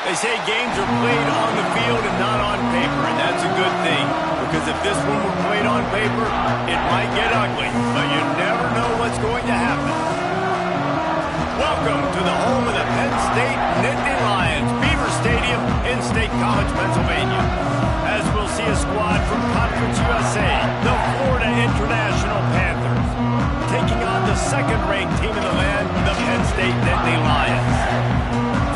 They say games are played on the field and not on paper, and that's a good thing. Because if this one were played on paper, it might get ugly. But you never know what's going to happen. Welcome to the home of the Penn State Nittany Lions, Beaver Stadium in State College, Pennsylvania. As we'll see a squad from Conference USA, the Florida International Panthers, taking on the second-ranked team in the land, the Penn State Nittany Lions.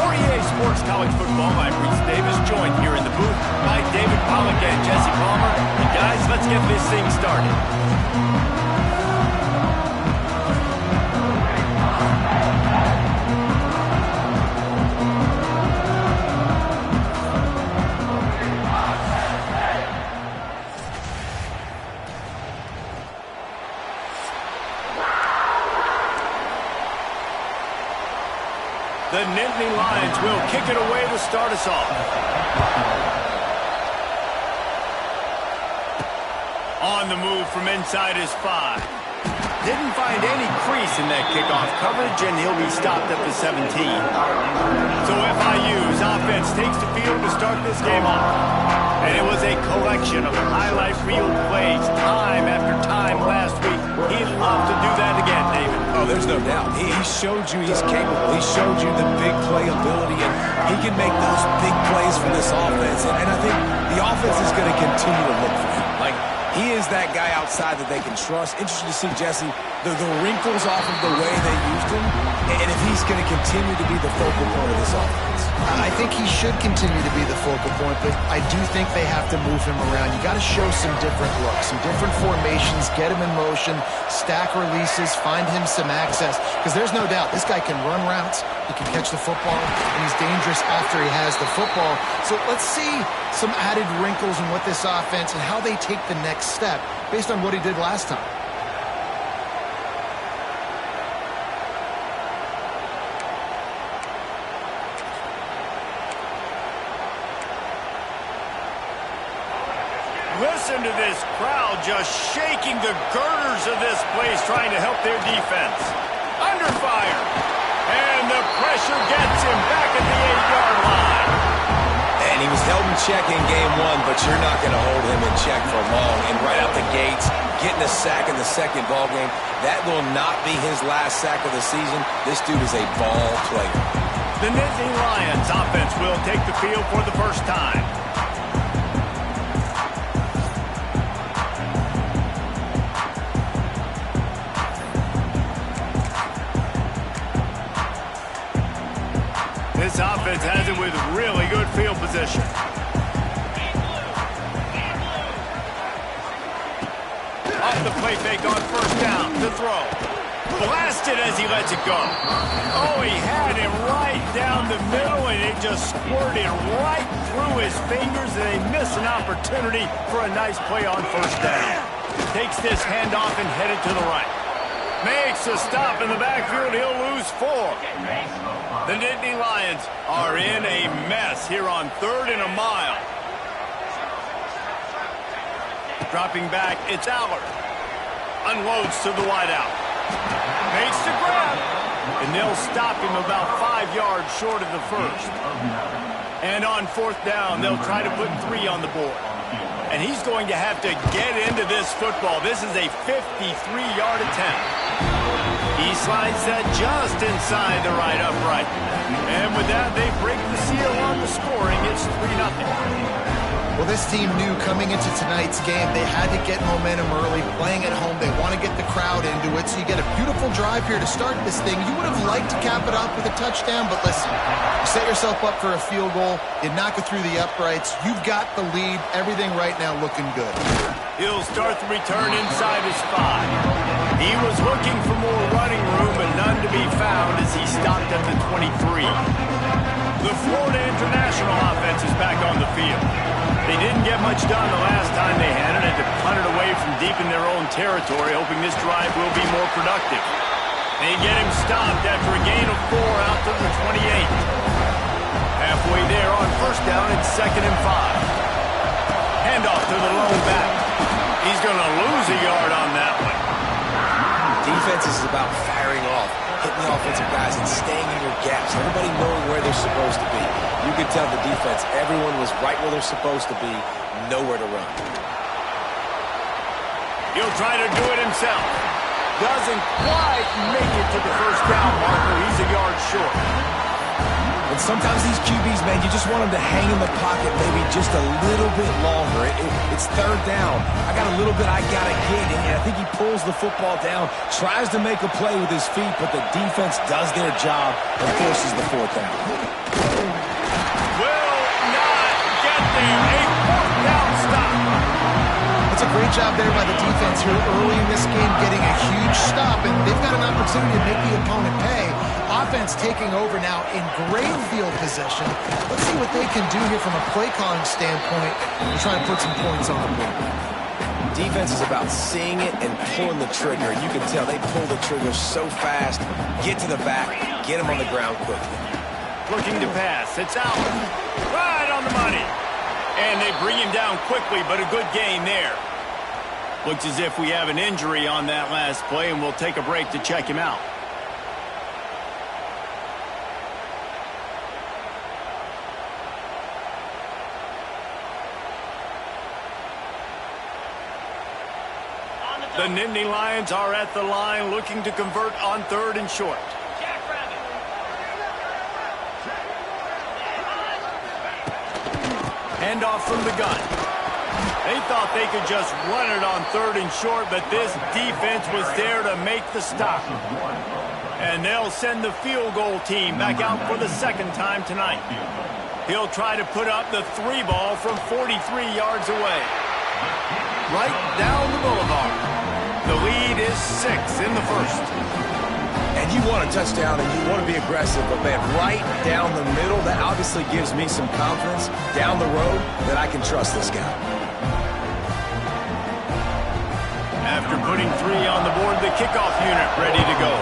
For EA Sports College Football, I'm Reese Davis, joined here in the booth by David Pollack and Jesse Palmer. And guys, let's get this thing started. The Nittany Lions will kick it away to start us off. On the move from inside his 5. Didn't find any crease in that kickoff coverage, and he'll be stopped at the 17. So FIU's offense takes the field to start this game off. And it was a collection of highlight reel plays time after time last week. He'd love to do that again, David. Oh, there's no doubt. He showed you he's capable. He showed you the big play ability, and he can make those big plays for this offense. And I think the offense is going to continue to look for him. Like, he is that guy outside that they can trust. Interesting to see, Jesse, the wrinkles off of the way they used him, and if he's going to continue to be the focal point of this offense. I think he should continue to be the focal point, but I do think they have to move him around. You got to show some different looks, some different formations, get him in motion, stack releases, find him some access, because there's no doubt this guy can run routes, he can catch the football, and he's dangerous after he has the football. So let's see some added wrinkles in what this offense and how they take the next step based on what he did last time. Listen to this crowd just shaking the girders of this place, trying to help their defense. Under fire. And the pressure gets him back at the 8-yard line. And he was held in check in game 1, but you're not going to hold him in check for long. And right out the gates, getting a sack in the second ball game, that will not be his last sack of the season. This dude is a ball player. The Nittany Lions offense will take the field for the first time. This offense has it with really good field position. Off the play fake on first down to throw. Blasted as he lets it go. Oh, he had him right down the middle, and it just squirted right through his fingers, and they miss an opportunity for a nice play on first down. Takes this handoff and headed to the right. Makes a stop in the backfield. He'll lose 4. The Nittany Lions are in a mess here on 3rd and a mile. Dropping back, it's Allard. Unloads to the wideout. Makes the grab. And they'll stop him about 5 yards short of the first. And on 4th down, they'll try to put 3 on the board. And he's going to have to get into this football. This is a 53-yard attempt. He slides that just inside the right upright. And with that, they break the seal on the scoring. It's 3-0. Well, this team knew coming into tonight's game they had to get momentum early, playing at home. They want to get the crowd into it, so you get a beautiful drive here to start this thing. You would have liked to cap it off with a touchdown, but listen, you set yourself up for a field goal, you knock it through the uprights, you've got the lead, everything right now looking good. He'll start the return inside his 5. He was looking for more running room, but none to be found as he stopped at the 23. The Florida International offense is back on the field. They didn't get much done the last time they had it, and to punt it away from deep in their own territory, hoping this drive will be more productive. They get him stopped after a gain of 4 out to the 28. Halfway there on first down, it's 2nd and 5. Handoff to the lone back. He's going to lose a yard on that one. Defense is about firing off, hitting the offensive guys and staying in your gaps. Everybody knowing where they're supposed to be. You could tell the defense, everyone was right where they're supposed to be, nowhere to run. He'll try to do it himself. Doesn't quite make it to the first down marker. He's a yard short. And sometimes these QBs, man, you just want them to hang in the pocket maybe just a little bit longer. It's third down. I got a little bit I got to get, and I think he pulls the football down, tries to make a play with his feet, but the defense does their job and forces the fourth down. Will not get there. A fourth down stop. It's a great job there by the defense here early in this game, getting a huge stop, and they've got an opportunity to make the opponent pay. Offense taking over now in great field position. Let's see what they can do here from a play calling standpoint and try and put some points on the board. Defense is about seeing it and pulling the trigger, and you can tell they pull the trigger so fast, get to the back, get him on the ground quickly. Looking to pass. It's out. Right on the money. And they bring him down quickly, but a good gain there. Looks as if we have an injury on that last play, and we'll take a break to check him out. The Nittany Lions are at the line looking to convert on third and short. Handoff from the gun. They thought they could just run it on third and short, but this defense was there to make the stop. And they'll send the field goal team back out for the second time tonight. He'll try to put up the 3 ball from 43 yards away. Right down the boulevard. The lead is 6 in the first. And you want a touchdown and you want to be aggressive, but man, right down the middle, that obviously gives me some confidence down the road that I can trust this guy. After putting 3 on the board, the kickoff unit ready to go.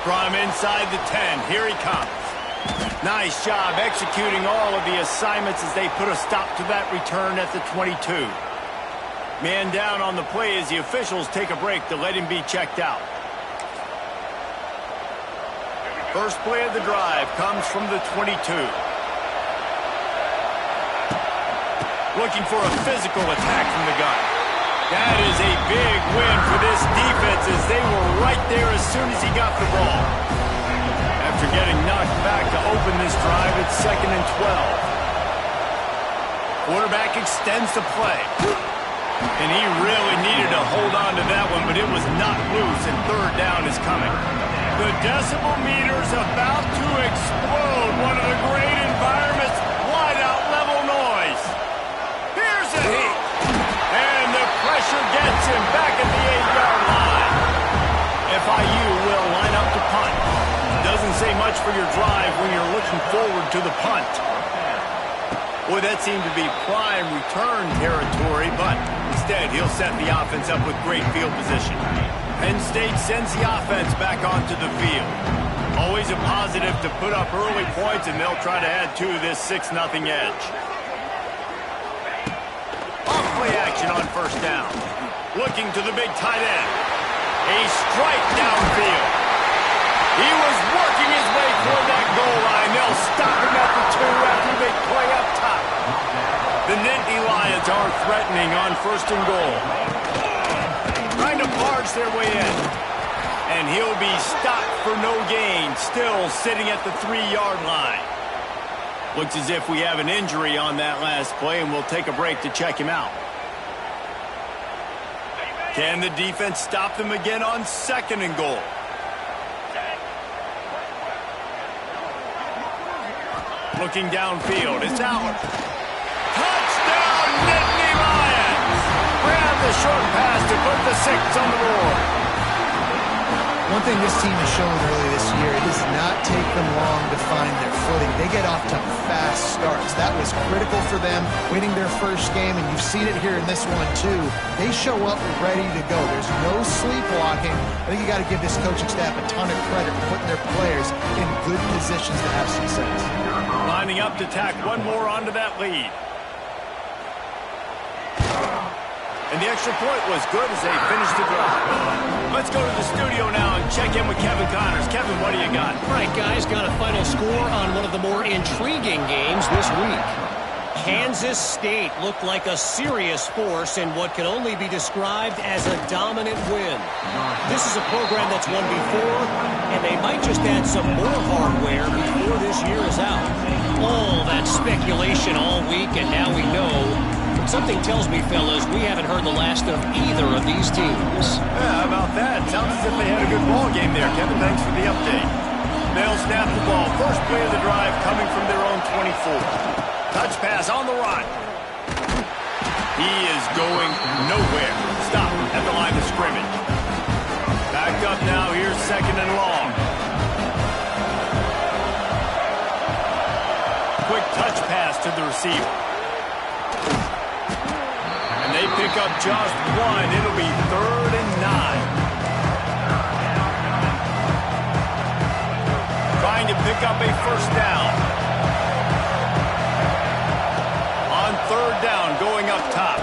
From inside the 10, here he comes. Nice job executing all of the assignments as they put a stop to that return at the 22. Man down on the play as the officials take a break to let him be checked out. First play of the drive comes from the 22. Looking for a physical attack from the gun. That is a big win for this defense as they were right there as soon as he got the ball. After getting knocked back to open this drive, it's 2nd and 12. Quarterback extends the play. And he really needed to hold on to that one, but it was not loose, and third down is coming. The decibel meter's about to explode. One of the great environments, wide-out level noise. Here's a hit. And the pressure gets him back at the 8-yard line. FIU will line up to punt. Doesn't say much for your drive when you're looking forward to the punt. Boy, that seemed to be prime return territory, but instead he'll set the offense up with great field position. Penn State sends the offense back onto the field. Always a positive to put up early points, and they'll try to add to this 6-0 edge. Off play action on first down. Looking to the big tight end. A strike downfield. He was working his way toward that goal line. They'll stop him at the 2 after a big play up top. The Nittany Lions are threatening on first and goal. Trying to barge their way in. And he'll be stopped for no gain, still sitting at the 3-yard line. Looks as if we have an injury on that last play, and we'll take a break to check him out. Can the defense stop them again on 2nd and goal? Looking downfield, it's out. Touchdown, Nittany Lions! Grab the short pass to put the 6 on the board. One thing this team has shown early this year, it does not take them long to find their footing. They get off to fast starts. That was critical for them, winning their first game, and you've seen it here in this one too. They show up ready to go. There's no sleepwalking. I think you got to give this coaching staff a ton of credit for putting their players in good positions to have success. Lining up to tack one more onto that lead. And the extra point was good as they finished the drive. Let's go to the studio now and check in with Kevin Connors. Kevin, what do you got? All right, guys, got a final score on one of the more intriguing games this week. Kansas State looked like a serious force in what can only be described as a dominant win. This is a program that's won before, and they might just add some more hardware before this year is out. All that speculation all week, and now we know. Something tells me, fellas, we haven't heard the last of either of these teams. Yeah, how about that? Sounds as if they had a good ball game there. Kevin, thanks for the update. They'll snap the ball. First play of the drive coming from their own 24. Touch pass on the run. He is going nowhere. Stop at the line of scrimmage. Backed up now. Here's second and long. Quick touch pass to the receiver. And they pick up just one. It'll be 3rd and 9. Trying to pick up a first down. On 3rd down, going up top.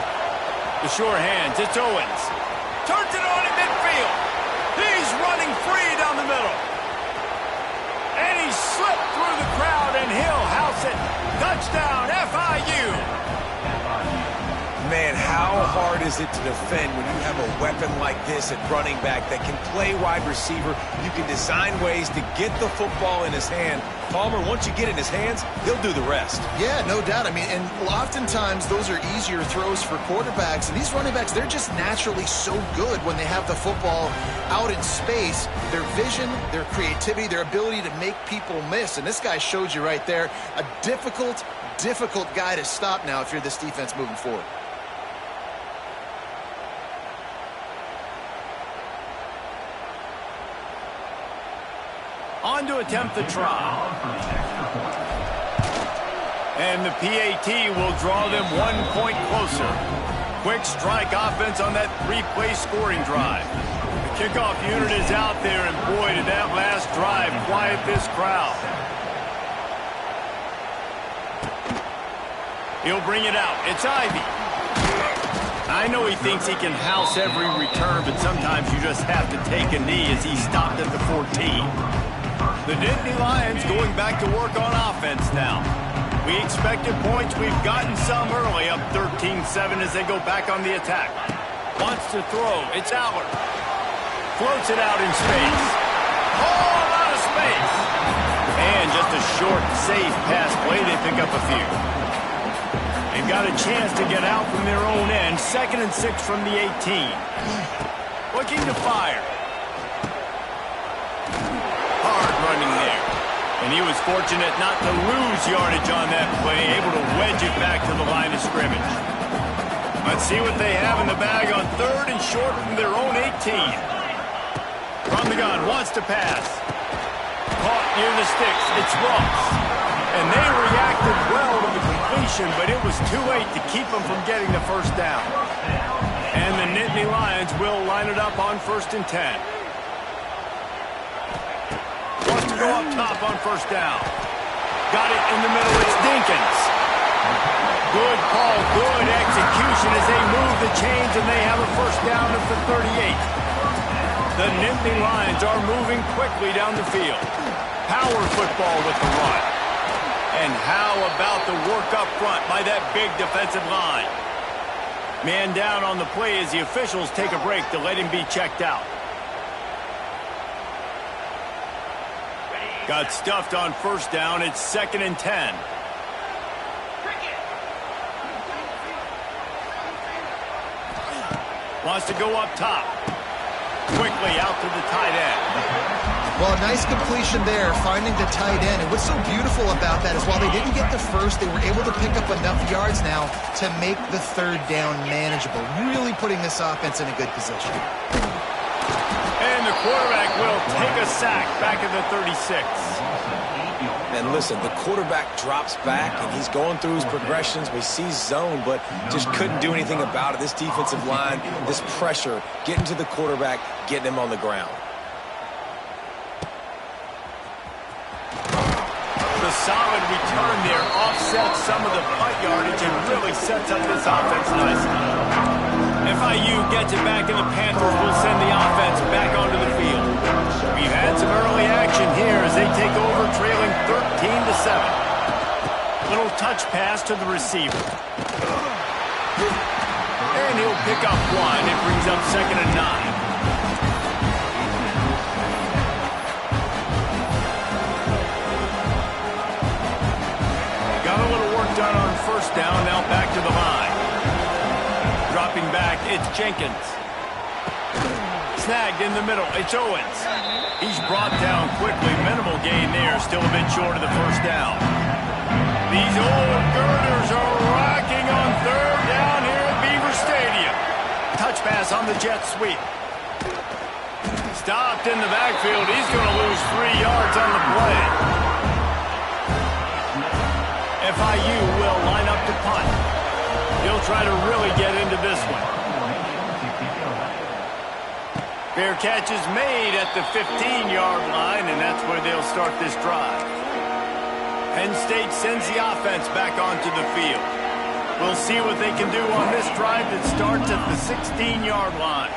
The sure hands, it's Owens. Turns it on in midfield. He's running free down the middle. And he slipped through the crowd, and he'll house it. Touchdown, FIU. Man, how hard is it to defend when you have a weapon like this at running back that can play wide receiver? You can design ways to get the football in his hand. Palmer, once you get it in his hands, he'll do the rest. Yeah, no doubt. I mean, and oftentimes those are easier throws for quarterbacks. And these running backs, they're just naturally so good when they have the football out in space. Their vision, their creativity, their ability to make people miss. And this guy showed you right there, a difficult guy to stop now if you're this defense moving forward. On to attempt the try. And the PAT will draw them 1 point closer. Quick strike offense on that 3-play scoring drive. The kickoff unit is out there, and boy, did that last drive quiet this crowd. He'll bring it out. It's Ivy. I know he thinks he can house every return, but sometimes you just have to take a knee as he stopped at the 14. The Nittany Lions going back to work on offense now. We expected points. We've gotten some early, up 13-7 as they go back on the attack. Wants to throw. It's Allard. Floats it out in space. All out of space. And just a short, safe pass play. They pick up a few. They've got a chance to get out from their own end. 2nd and 6 from the 18. Looking to fire. Hard running there. And he was fortunate not to lose yardage on that play, able to wedge it back to the line of scrimmage. Let's see what they have in the bag on 3rd and short from their own 18. From the gun, wants to pass. Caught near the sticks. It's Ross. And they reacted well to the completion, but it was too late to keep them from getting the first down. And the Nittany Lions will line it up on 1st and 10. Wants to go up top on 1st down. Got it in the middle. It's Dinkins. Good call, good execution as they move the chains, and they have a first down at the 38. The Nittany Lions are moving quickly down the field. Power football with the run. And how about the work up front by that big defensive line? Man down on the play as the officials take a break to let him be checked out. Got stuffed on 1st down. It's 2nd and 10. Wants to go up top. Quickly out to the tight end. Well, a nice completion there, finding the tight end. And what's so beautiful about that is while they didn't get the first, they were able to pick up enough yards now to make the 3rd down manageable. Really putting this offense in a good position. And the quarterback will take a sack back at the 36. And listen, the quarterback drops back, and he's going through his progressions. We see zone, but just couldn't do anything about it. This defensive line, this pressure, getting to the quarterback, getting him on the ground. The solid return there offsets some of the punt yardage and really sets up this offense nicely. FIU gets it back, and the Panthers will send the offense back onto the field. We've had some early action here as they take over, trailing 13-7. Little touch pass to the receiver. And he'll pick up one. It brings up 2nd and 9. Got a little work done on 1st down. Now back to the line. Dropping back, it's Jenkins. Snagged in the middle, it's Owens. He's brought down quickly. Minimal gain there, still a bit short of the 1st down. These old girders are rocking on 3rd down here at Beaver Stadium. Touch pass on the jet sweep. Stopped in the backfield. He's going to lose 3 yards on the play. FIU will line up to punt. He'll try to really get into this one. Fair catch is made at the 15-yard line, and that's where they'll start this drive. Penn State sends the offense back onto the field. We'll see what they can do on this drive that starts at the 16-yard line.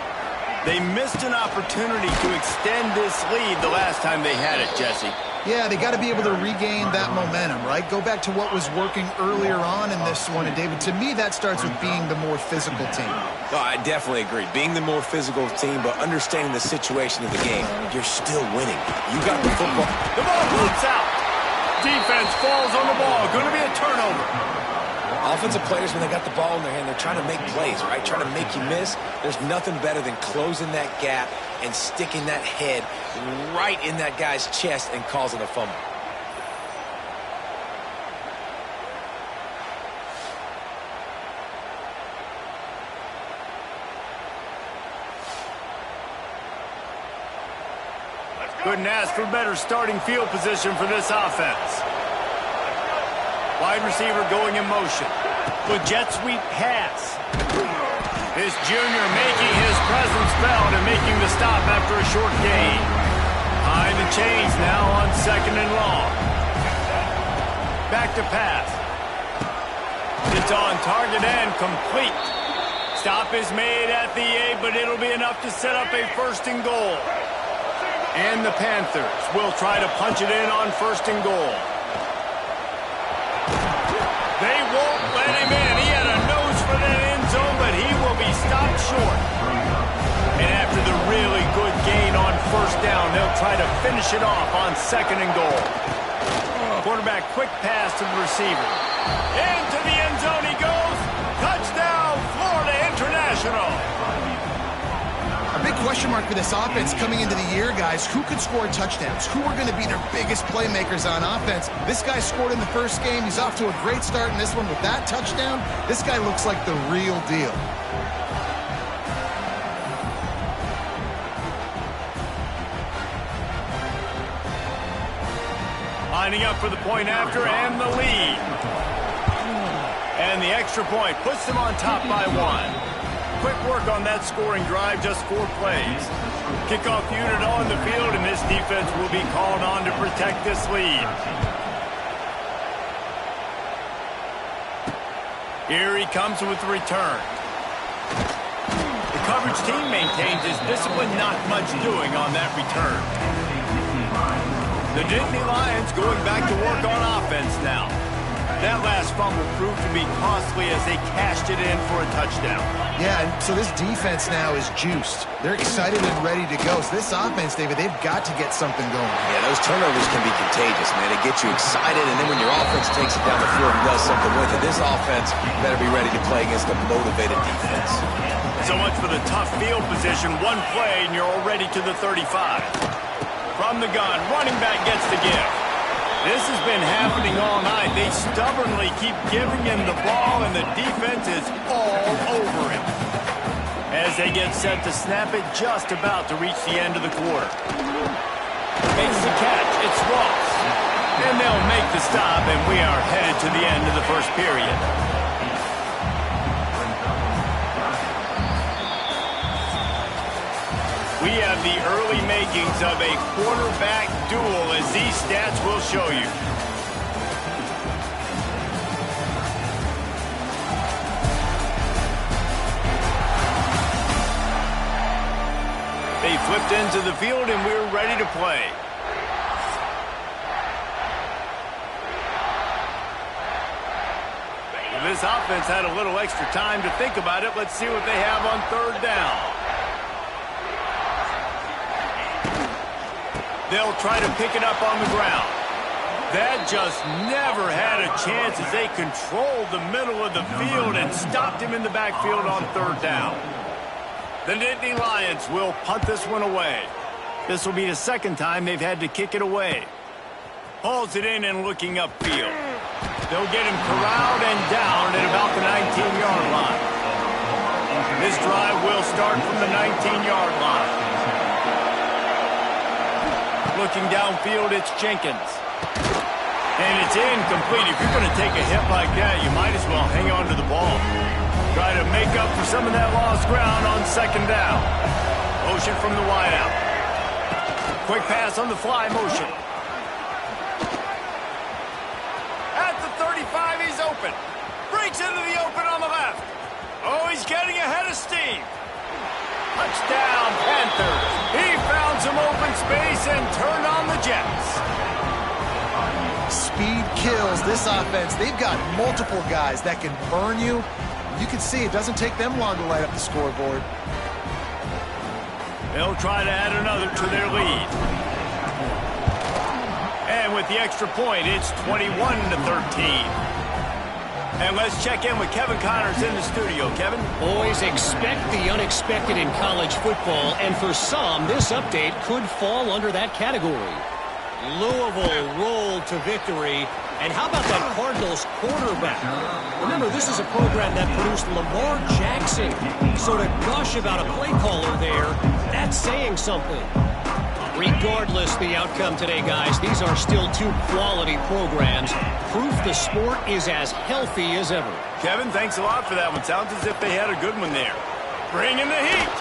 They missed an opportunity to extend this lead the last time they had it, Jesse. Yeah, they got to be able to regain that momentum, right? Go back to what was working earlier on in this one. And, David, to me, that starts with being the more physical team. Oh, I definitely agree. Being the more physical team, but understanding the situation of the game. You're still winning. You got the football. The ball pops out. Defense falls on the ball. Going to be a turnover. Offensive players, when they got the ball in their hand, they're trying to make plays, right? Trying to make you miss. There's nothing better than closing that gap and sticking that head right in that guy's chest and causing a fumble. Couldn't ask for better starting field position for this offense. Wide receiver going in motion. The jet sweep pass. This junior making his presence felt and making the stop after a short gain. Behind the chains now on 2nd and long. Back to pass. It's on target and complete. Stop is made at the 8, but it'll be enough to set up a 1st and goal. And the Panthers will try to punch it in on 1st and goal. They won't let him in. He had a nose for that end zone, but he will be stopped short. And after the really good gain on 1st down, they'll try to finish it off on 2nd and goal. Quarterback quick pass to the receiver. Into the end zone he goes. Touchdown, Florida International. A big question mark for this offense coming into the year, guys. Who could score touchdowns? Who are going to be their biggest playmakers on offense? This guy scored in the 1st game. He's off to a great start in this one with that touchdown. This guy looks like the real deal. Lining up for the point after and the lead. And the extra point puts them on top by 1. Quick work on that scoring drive, just 4 plays. Kickoff unit on the field, and this defense will be called on to protect this lead. Here he comes with the return. The coverage team maintains his discipline, not much doing on that return. The Nittany Lions going back to work on offense now. That last fumble proved to be costly as they cashed it in for a touchdown. Yeah, and so this defense now is juiced. They're excited and ready to go. So this offense, David, they've got to get something going. Yeah, those turnovers can be contagious, man. They get you excited, and then when your offense takes it down the field and does something with it, this offense better be ready to play against a motivated defense. So much for the tough field position. One play, and you're already to the 35. From the gun, running back gets the give. This has been happening all night. They stubbornly keep giving him the ball, and the defense is all over him. As they get set to snap it, just about to reach the end of the quarter. Makes the catch. It's Ross. And they'll make the stop, and we are headed to the end of the 1st period. We have the early makings of a quarterback duel, as these stats will show you. They flipped into the field, and we're ready to play. This offense had a little extra time to think about it. Let's see what they have on third down. They'll try to pick it up on the ground. That just never had a chance as they controlled the middle of the field and stopped him in the backfield on third down. The Nittany Lions will punt this one away. This will be the second time they've had to kick it away. Hauls it in and looking upfield. They'll get him corralled and down at about the 19-yard line. This drive will start from the 19-yard line. Looking downfield, it's Jenkins. And it's incomplete. If you're going to take a hit like that, you might as well hang on to the ball. Try to make up for some of that lost ground on second down. Motion from the wideout. Quick pass on the fly motion. At the 35, he's open. Breaks into the open on the left. Oh, he's getting ahead of steam. Touchdown, Panthers. He found some open space and turned on the Jets. Speed kills this offense. They've got multiple guys that can burn you. You can see it doesn't take them long to light up the scoreboard. They'll try to add another to their lead. And with the extra point, it's 21-13. And let's check in with Kevin Connors in the studio. Kevin? Boys, expect the unexpected in college football, and for some, this update could fall under that category. Louisville rolled to victory. And how about that Cardinals quarterback? Remember, this is a program that produced Lamar Jackson. So to gush about a play caller there, that's saying something. Regardless the outcome today, guys, these are still two quality programs. Proof the sport is as healthy as ever. Kevin, thanks a lot for that one. Sounds as if they had a good one there. Bringing the heat.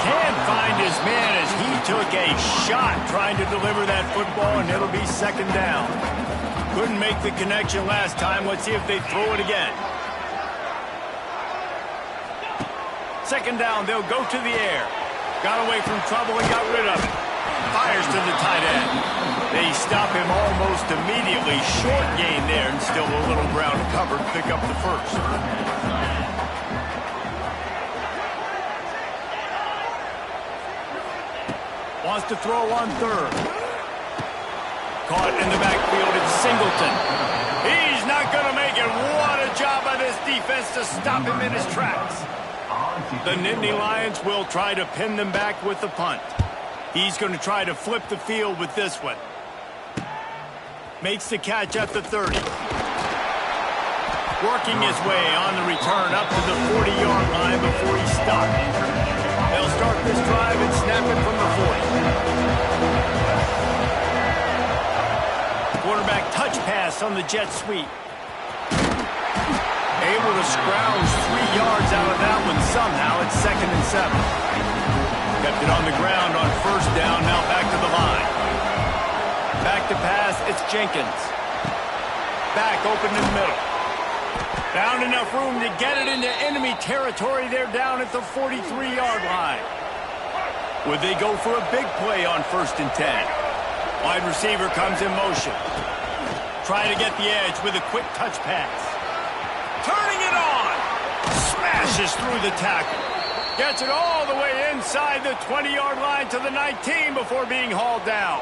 Can't find his man as he took a shot trying to deliver that football, and it'll be second down. Couldn't make the connection last time. Let's see if they throw it again. Second down, they'll go to the air. Got away from trouble and got rid of it. Fires to the tight end. They stop him almost immediately. Short gain there, and still a little ground covered. Pick up the first. Wants to throw on third. Caught in the backfield, it's Singleton. He's not going to make it. What a job by this defense to stop him in his tracks. The Nittany Lions will try to pin them back with the punt. He's going to try to flip the field with this one. Makes the catch at the 30. Working his way on the return up to the 40-yard line before he stopped. They'll start this drive and snap it from the 40. Quarterback touch pass on the jet sweep. Able to scrounge 3 yards out of that one somehow. It's 2nd and 7. Kept it on the ground on first down, now back to the line. Back to pass, it's Jenkins. Back open in the middle. Found enough room to get it into enemy territory. They're down at the 43-yard line. Would they go for a big play on 1st and 10? Wide receiver comes in motion. Try to get the edge with a quick touch pass. Turning it on. Smashes through the tackle. Gets it all the way inside the 20-yard line to the 19 before being hauled down.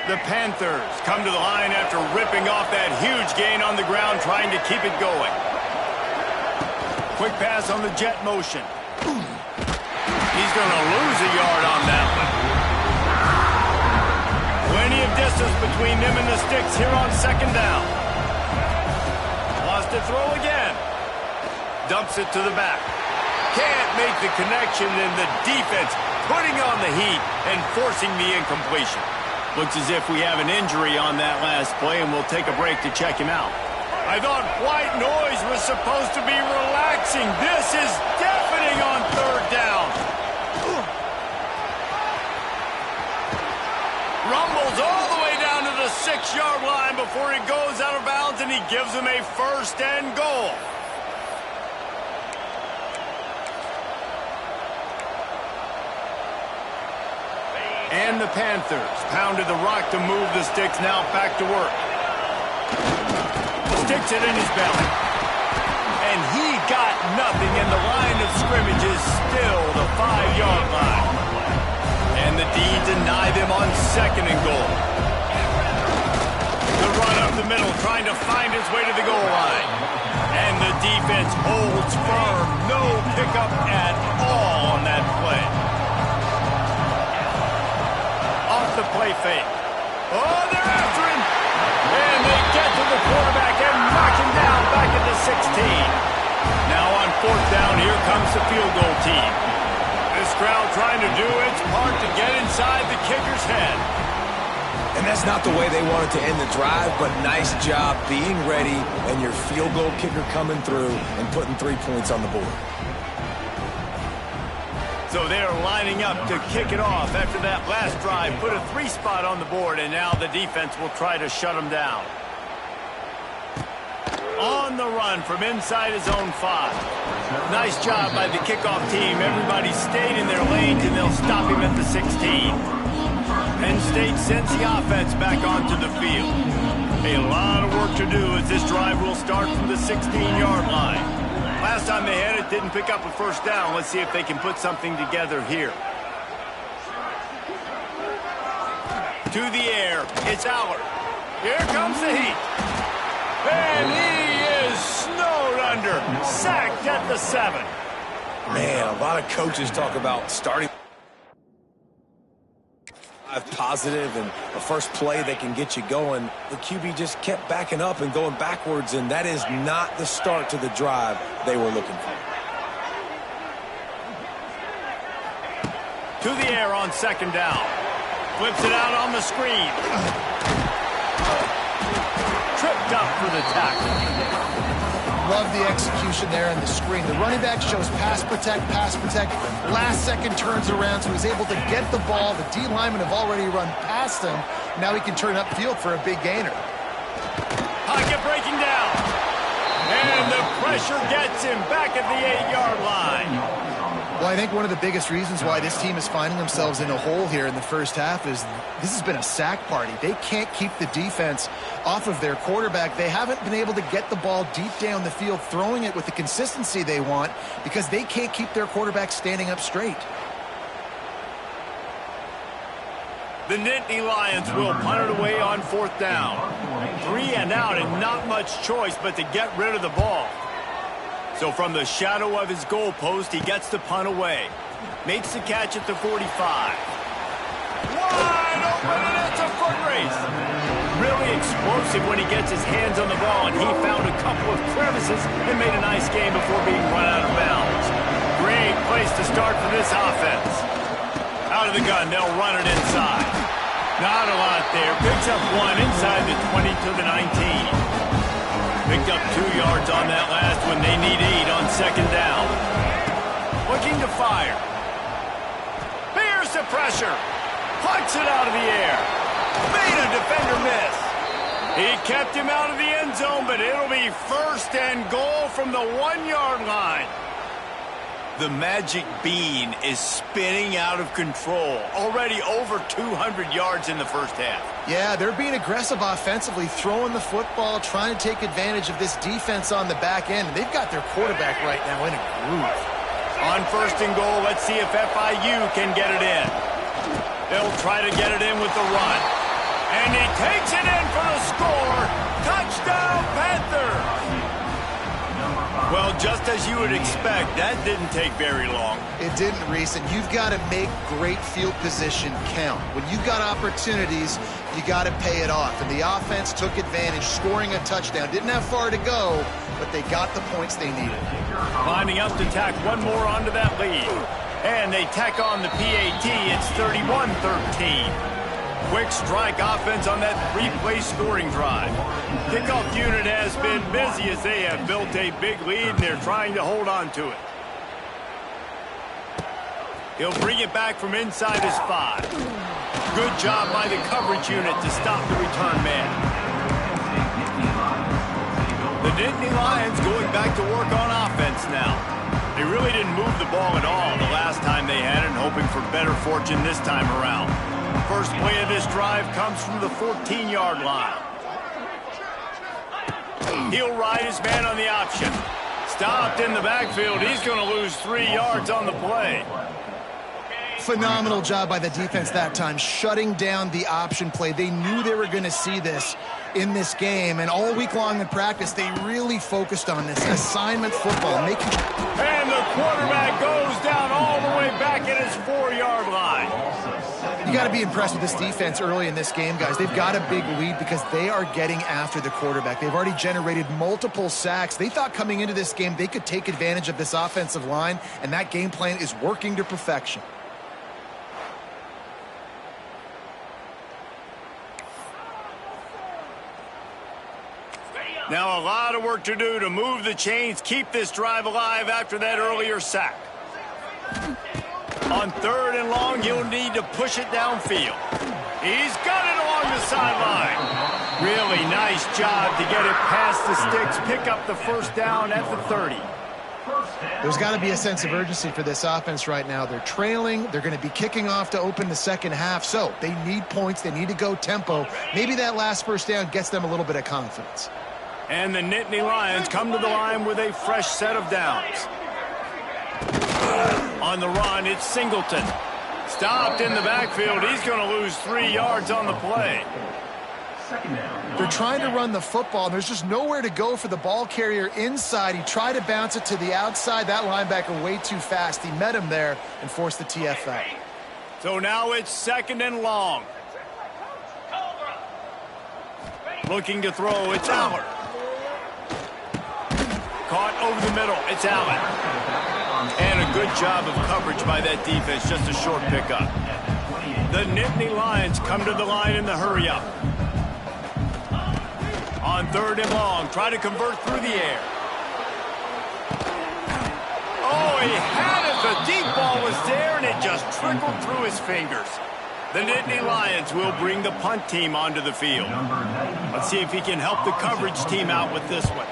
The Panthers come to the line after ripping off that huge gain on the ground, trying to keep it going. Quick pass on the jet motion. He's going to lose a yard on that one. Plenty of distance between them and the sticks here on 2nd down. Wants to throw again. Dumps it to the back. Can't make the connection, and the defense putting on the heat and forcing the incompletion. Looks as if we have an injury on that last play, and we'll take a break to check him out. I thought white noise was supposed to be relaxing. This is deafening on 3rd down. 6-yard line before he goes out of bounds, and he gives him a 1st and goal. And the Panthers pounded the rock to move the sticks, now back to work. Sticks it in his belly. And he got nothing, and the line of scrimmage is still the 5-yard line. And the D deny them on 2nd and goal. The run up the middle, trying to find his way to the goal line. And the defense holds firm. No pickup at all on that play. Off the play fake. Oh, they're after him. And they get to the quarterback and knock him down back at the 16. Now on 4th down, here comes the field goal team. This crowd trying to do its part to get inside the kicker's head. And that's not the way they wanted to end the drive, but nice job being ready and your field goal kicker coming through and putting 3 points on the board. So they're lining up to kick it off after that last drive. Put a 3 spot on the board, and now the defense will try to shut them down. On the run from inside his own 5. Nice job by the kickoff team. Everybody stayed in their lanes, and they'll stop him at the 16. Penn State sends the offense back onto the field. A lot of work to do as this drive will start from the 16-yard line. Last time they had it, didn't pick up a 1st down. Let's see if they can put something together here. To the air, it's Allard. Here comes the heat. And he is snowed under. Sacked at the 7. Man, a lot of coaches talk about starting positive and the first play that can get you going. The QB just kept backing up and going backwards, and that is not the start to the drive they were looking for. To the air on 2nd down. Flips it out on the screen. Tripped up for the tackle. Love the execution there on the screen. The running back shows pass protect, pass protect. Last second turns around, so he's able to get the ball. The D linemen have already run past him. Now he can turn upfield for a big gainer. Pocket breaking down. And the pressure gets him back at the 8-yard line. Well, I think one of the biggest reasons why this team is finding themselves in a hole here in the first half is this has been a sack party. They can't keep the defense off of their quarterback. They haven't been able to get the ball deep down the field, throwing it with the consistency they want because they can't keep their quarterback standing up straight. The Nittany Lions will punt it away on 4th down. 3 and out and not much choice but to get rid of the ball. So from the shadow of his goalpost, he gets the punt away. Makes the catch at the 45. Wide open, and it's a foot race. Really explosive when he gets his hands on the ball, and he found a couple of crevices and made a nice game before being run out of bounds. Great place to start for this offense. Out of the gun, they'll run it inside. Not a lot there. Picks up 1 inside the 20 to the 19. Picked up 2 yards on that last one. They need 8 on 2nd down. Looking to fire. Bears the pressure. Punts it out of the air. Made a defender miss. He kept him out of the end zone, but it'll be 1st and goal from the 1-yard line. The magic bean is spinning out of control. Already over 200 yards in the first half. Yeah, they're being aggressive offensively, throwing the football, trying to take advantage of this defense on the back end. And they've got their quarterback right now in a groove. On 1st and goal, let's see if FIU can get it in. They'll try to get it in with the run. And he takes it in for the score. Touchdown, Panthers! Well, just as you would expect, that didn't take very long. It didn't, Reese, and you've got to make great field position count. When you've got opportunities, you got to pay it off. And the offense took advantage, scoring a touchdown. Didn't have far to go, but they got the points they needed. Lining up to tack one more onto that lead. And they tack on the PAT. It's 31-13. Quick strike offense on that 3-play scoring drive. Kickoff unit has been busy as they have built a big lead, and they're trying to hold on to it. He'll bring it back from inside his 5. Good job by the coverage unit to stop the return man. The Nittany Lions going back to work on offense now. They really didn't move the ball at all the last time they had it, hoping for better fortune this time around. First play of this drive comes from the 14-yard line. He'll ride his man on the option. Stopped in the backfield. He's going to lose 3 yards on the play. Phenomenal job by the defense that time, shutting down the option play. They knew they were going to see this in this game, and all week long in practice, they really focused on this assignment football. And the quarterback goes down all the way back at his 4-yard line. You got to be impressed with this defense early in this game, guys. They've got a big lead because they are getting after the quarterback. They've already generated multiple sacks. They thought coming into this game they could take advantage of this offensive line, and that game plan is working to perfection. Now a lot of work to do to move the chains, keep this drive alive after that earlier sack. On 3rd and long, you'll need to push it downfield. He's got it along the sideline. Really nice job to get it past the sticks, pick up the first down at the 30. There's got to be a sense of urgency for this offense right now. They're trailing. They're going to be kicking off to open the second half. So they need points. They need to go tempo. Maybe that last first down gets them a little bit of confidence. And the Nittany Lions come to the line with a fresh set of downs. On the run, it's Singleton. Stopped in the backfield. He's going to lose 3 yards on the play. They're trying to run the football. There's just nowhere to go for the ball carrier inside. He tried to bounce it to the outside. That linebacker way too fast. He met him there and forced the TFL. So now it's 2nd and long. Looking to throw, it's Allard. Caught over the middle, it's Allen. And a good job of coverage by that defense, just a short pickup. The Nittany Lions come to the line in the hurry-up. On 3rd and long, try to convert through the air. Oh, he had it. The deep ball was there, and it just trickled through his fingers. The Nittany Lions will bring the punt team onto the field. Let's see if he can help the coverage team out with this one.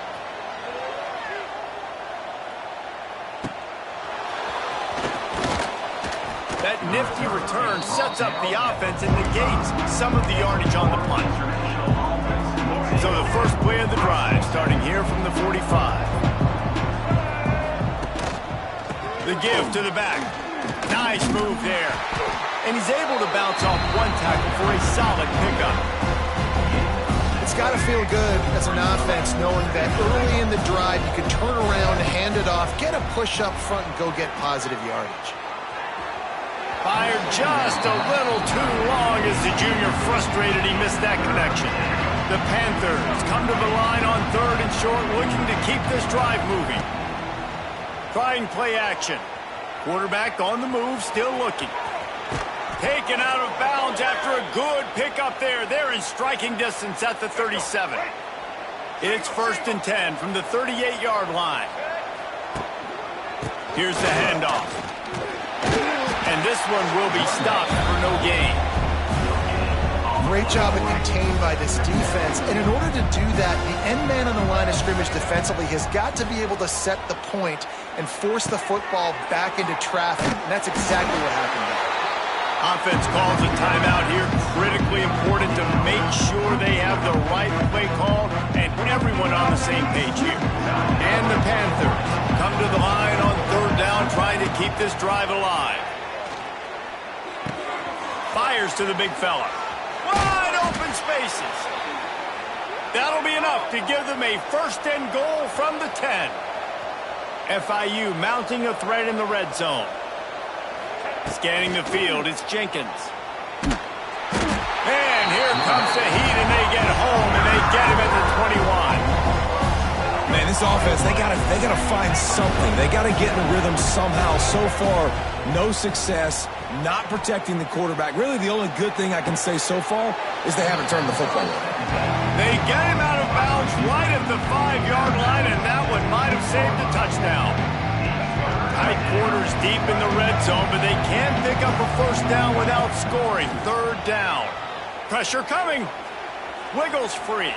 That nifty return sets up the offense and negates some of the yardage on the punt. So the first play of the drive, starting here from the 45. The give to the back. Nice move there. And he's able to bounce off one tackle for a solid pickup. It's got to feel good as an offense knowing that early in the drive you can turn around, hand it off, get a push up front, and go get positive yardage. Fired just a little too long as the junior frustrated he missed that connection. The Panthers come to the line on 3rd and short, looking to keep this drive moving. Trying play action. Quarterback on the move, still looking. Taken out of bounds after a good pickup there. They're in striking distance at the 37. It's 1st and 10 from the 38-yard line. Here's the handoff. And this one will be stopped for no gain. Great job of contained by this defense. And in order to do that, the end man on the line of scrimmage defensively has got to be able to set the point and force the football back into traffic. And that's exactly what happened there. Offense calls a timeout here. Critically important to make sure they have the right play call and everyone on the same page here. And the Panthers come to the line on 3rd down, trying to keep this drive alive. Fires to the big fella. Wide open spaces. That'll be enough to give them a 1st and goal from the 10. FIU mounting a threat in the red zone. Scanning the field, it's Jenkins. And here comes the heat, and they get home, and they get him at the 21. Man, this offense, they gotta find something. They gotta get in a rhythm somehow. So far, no success, not protecting the quarterback. Really, the only good thing I can say so far is they haven't turned the football over. They get him out of bounds right at the 5-yard line, and that one might have saved the touchdown. tight quarters deep in the red zone, but they can't pick up a first down without scoring. Third down. Pressure coming. Wiggles free.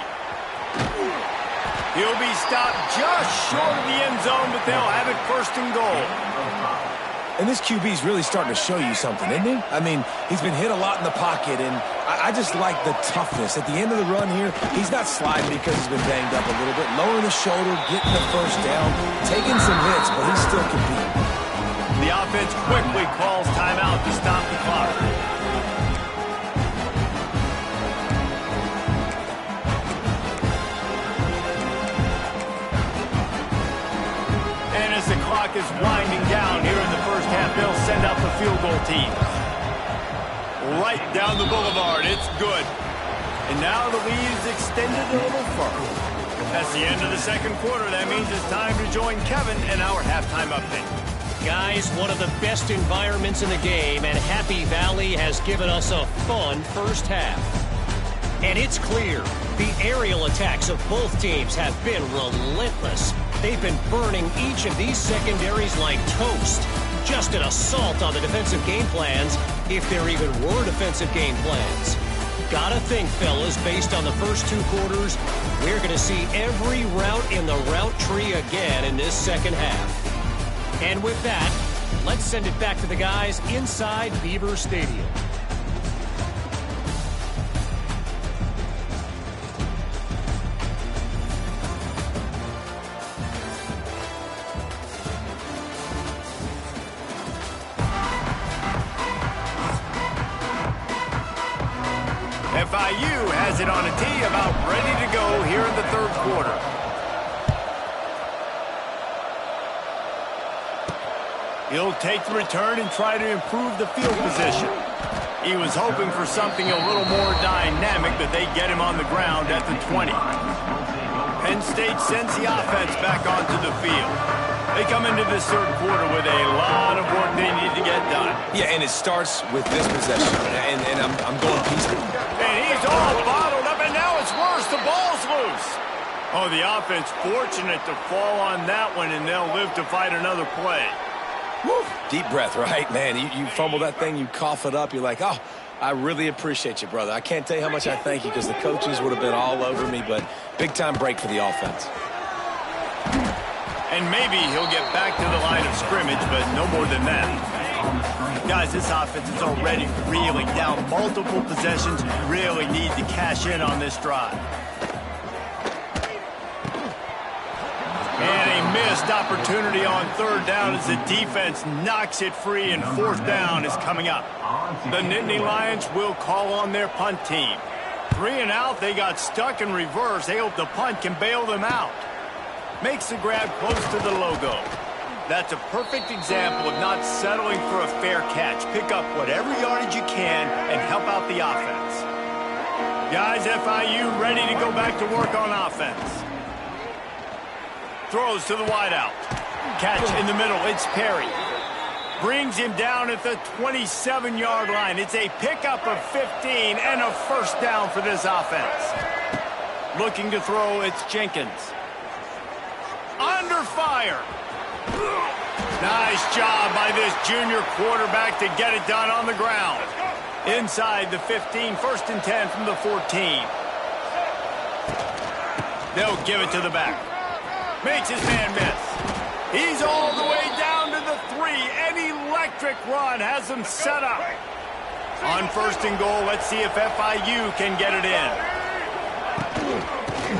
He'll be stopped just short of the end zone, but they'll have it first and goal. And this QB's really starting to show you something, isn't he? I mean, he's been hit a lot in the pocket, and I just like the toughness. At the end of the run here, he's not sliding because he's been banged up a little bit. Lowering the shoulder, getting the first down, taking some hits, but he's still competing. The offense quickly calls timeout to stop the clock. And as the clock is winding down here in the first half, they'll send out the field goal team. Right down the boulevard. It's good. And now the lead is extended a little further. That's the end of the second quarter. That means it's time to join Kevin in our halftime update. Guys, one of the best environments in the game, and Happy Valley has given us a fun first half. And it's clear, the aerial attacks of both teams have been relentless. They've been burning each of these secondaries like toast. Just an assault on the defensive game plans, if there even were defensive game plans. Gotta think, fellas, based on the first two quarters, we're going to see every route in the route tree again in this second half. And with that, let's send it back to the guys inside Beaver Stadium. FIU has it on a tee, about ready to go here in the third quarter. He'll take the return and try to improve the field position. He was hoping for something a little more dynamic, but they get him on the ground at the 20. Penn State sends the offense back onto the field. They come into this third quarter with a lot of work they need to get done. Yeah, and it starts with this possession, and I'm going peaceful. And he's all bottled up, and now it's worse. The ball's loose. Oh, the offense fortunate to fall on that one, and they'll live to fight another play. Woo. Deep breath, right? Man, you fumble that thing, you cough it up, you're like, oh, I really appreciate you, brother. I can't tell you how much I thank you because the coaches would have been all over me, but big-time break for the offense. And maybe he'll get back to the line of scrimmage, but no more than that. Guys, this offense is already reeling down multiple possessions. Really need to cash in on this drive. And a missed opportunity on third down as the defense knocks it free, and fourth down is coming up. The Nittany Lions will call on their punt team. 3 and out, they got stuck in reverse. They hope the punt can bail them out. Makes the grab close to the logo. That's a perfect example of not settling for a fair catch. Pick up whatever yardage you can and help out the offense. Guys, FIU ready to go back to work on offense. Throws to the wideout. Catch in the middle. It's Perry. Brings him down at the 27-yard line. It's a pickup of 15 and a first down for this offense. Looking to throw, it's Jenkins. Under fire. Nice job by this junior quarterback to get it done on the ground. Inside the 15, first and 10 from the 14. They'll give it to the back. Makes his man miss. He's all the way down to the 3. An electric run has him set up. On first and goal, let's see if FIU can get it in.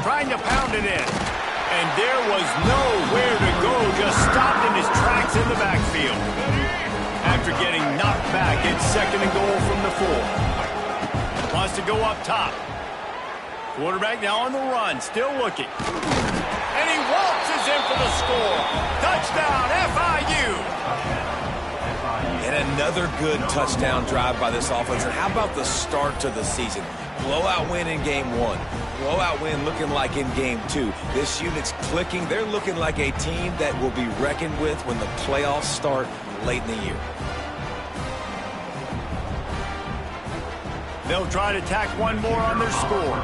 Trying to pound it in. And there was nowhere to go, just stopped in his tracks in the backfield. After getting knocked back, it's second and goal from the 4. Wants to go up top. Quarterback now on the run, still looking. And he waltzes in for the score. Touchdown, FIU. And another good touchdown drive by this offense. And how about the start to the season? Blowout win in game 1. Blowout win looking like in game 2. This unit's clicking. They're looking like a team that will be reckoned with when the playoffs start late in the year. They'll try to tack one more on their score.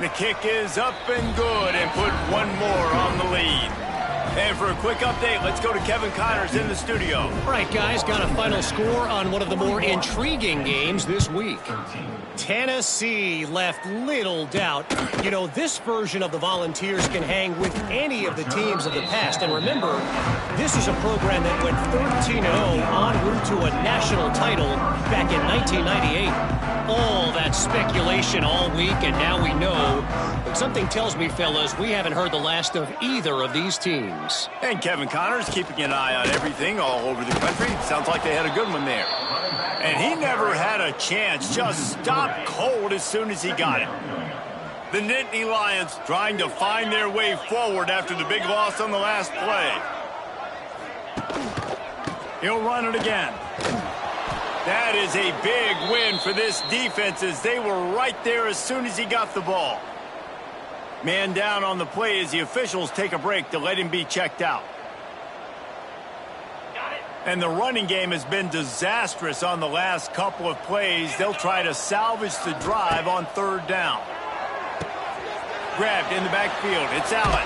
The kick is up and good and put one more on the lead. And for a quick update, let's go to Kevin Connors in the studio. All right, guys, got a final score on one of the more intriguing games this week. Tennessee left little doubt. You know, this version of the Volunteers can hang with any of the teams of the past. And remember, this is a program that went 13-0 en route to a national title back in 1998. All that speculation all week, and now we know. But something tells me, fellas, we haven't heard the last of either of these teams. And Kevin Connors keeping an eye on everything all over the country. Sounds like they had a good one there. And he never had a chance. Just stopped cold as soon as he got it. The Nittany Lions trying to find their way forward after the big loss on the last play. He'll run it again. That is a big win for this defense as they were right there as soon as he got the ball. Man down on the play as the officials take a break to let him be checked out. And the running game has been disastrous on the last couple of plays. They'll try to salvage the drive on third down. Grabbed in the backfield. It's Allen.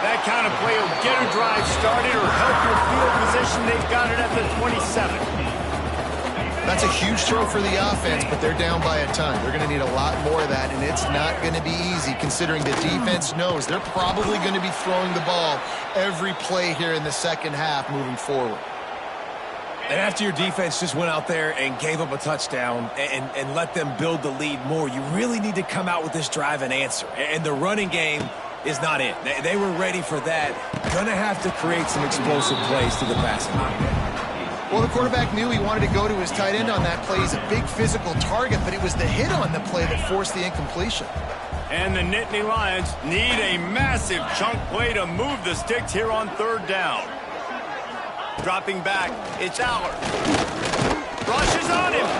That kind of play will get a drive started or help your field position. They've got it at the 27. That's a huge throw for the offense, but they're down by a ton. They're going to need a lot more of that, and it's not going to be easy considering the defense knows they're probably going to be throwing the ball every play here in the second half moving forward. And after your defense just went out there and gave up a touchdown and let them build the lead more, you really need to come out with this drive and answer. And the running game is not it. They were ready for that. Going to have to create some explosive plays to the passing game. Well, the quarterback knew he wanted to go to his tight end on that play. He's a big physical target, but it was the hit on the play that forced the incompletion. And the Nittany Lions need a massive chunk play to move the sticks here on third down. Dropping back, it's Aller. Rushes on him.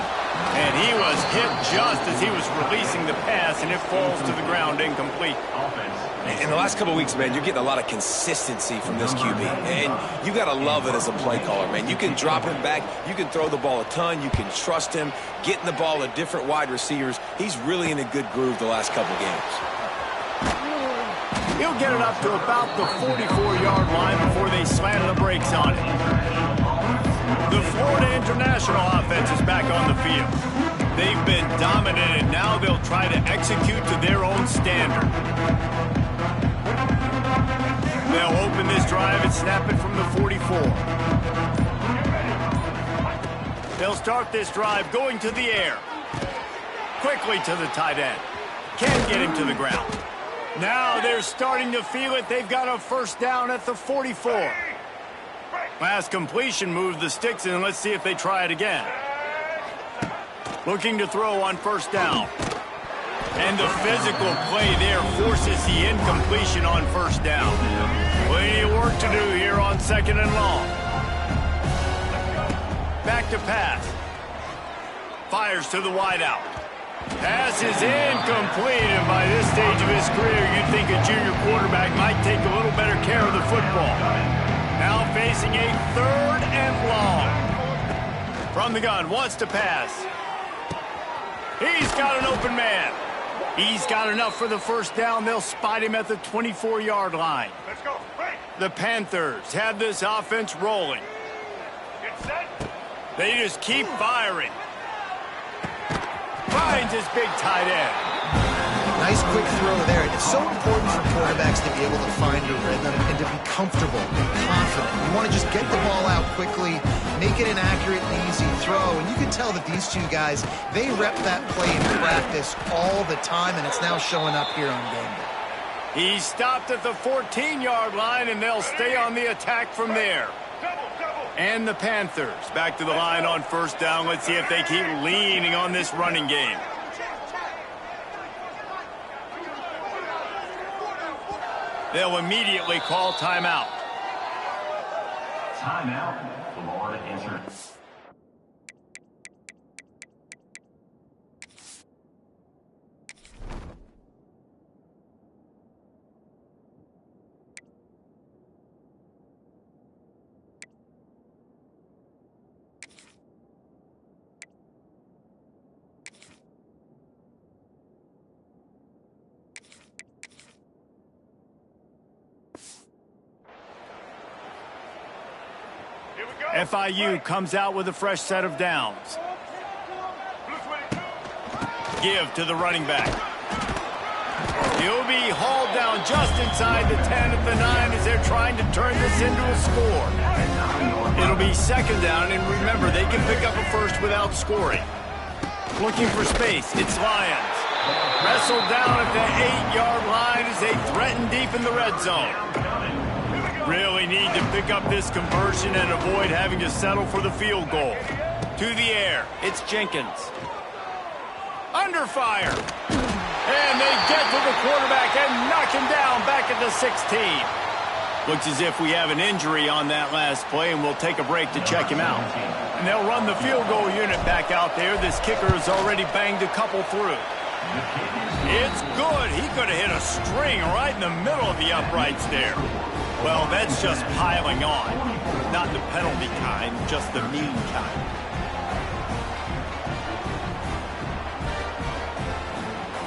And he was hit just as he was releasing the pass, and it falls to the ground incomplete. In the last couple of weeks, man, you're getting a lot of consistency from this QB. And you got to love it as a play caller, man. You can drop him back. You can throw the ball a ton. You can trust him. Getting the ball to different wide receivers. He's really in a good groove the last couple games. He'll get it up to about the 44-yard line before they slam the brakes on it. The Florida International offense is back on the field. They've been dominant, and now they'll try to execute to their own standard. They'll open this drive and snap it from the 44. They'll start this drive going to the air. Quickly to the tight end. Can't get him to the ground. Now they're starting to feel it. They've got a first down at the 44. Last completion moved the sticks, and let's see if they try it again. Looking to throw on first down. And the physical play there forces the incompletion on first down. Plenty of work to do here on second and long. Back to pass. Fires to the wideout. Pass is incomplete, and by this stage of his career, you'd think a junior quarterback might take a little better care of the football. Now facing a third and long. From the gun, wants to pass. He's got an open man. He's got enough for the first down. They'll spot him at the 24-yard line. Let's go. Right. The Panthers have this offense rolling. Get set. They just keep firing. Finds his big tight end. Nice quick throw there. It's so important for quarterbacks to be able to find a rhythm and to be comfortable and confident. You want to just get the ball out quickly, make it an accurate and easy throw. And you can tell that these two guys, they rep that play in practice all the time, and it's now showing up here on game day. He stopped at the 14-yard line, and they'll stay on the attack from there. And the Panthers back to the line on first down. Let's see if they keep leaning on this running game. They'll immediately call timeout. Timeout. Florida International. FIU comes out with a fresh set of downs. Give to the running back. He'll be hauled down just inside the 10 at the 9 as they're trying to turn this into a score. It'll be second down, and remember, they can pick up a first without scoring. Looking for space, it's Lions. Wrestled down at the 8-yard line as they threaten deep in the red zone. Really need to pick up this conversion and avoid having to settle for the field goal. To the air, it's Jenkins. Under fire. And they get to the quarterback and knock him down back at the 16. Looks as if we have an injury on that last play, and we'll take a break to check him out. And they'll run the field goal unit back out there. This kicker has already banged a couple through. It's good. He could have hit a string right in the middle of the uprights there. Well, that's just piling on. Not the penalty kind, just the mean kind.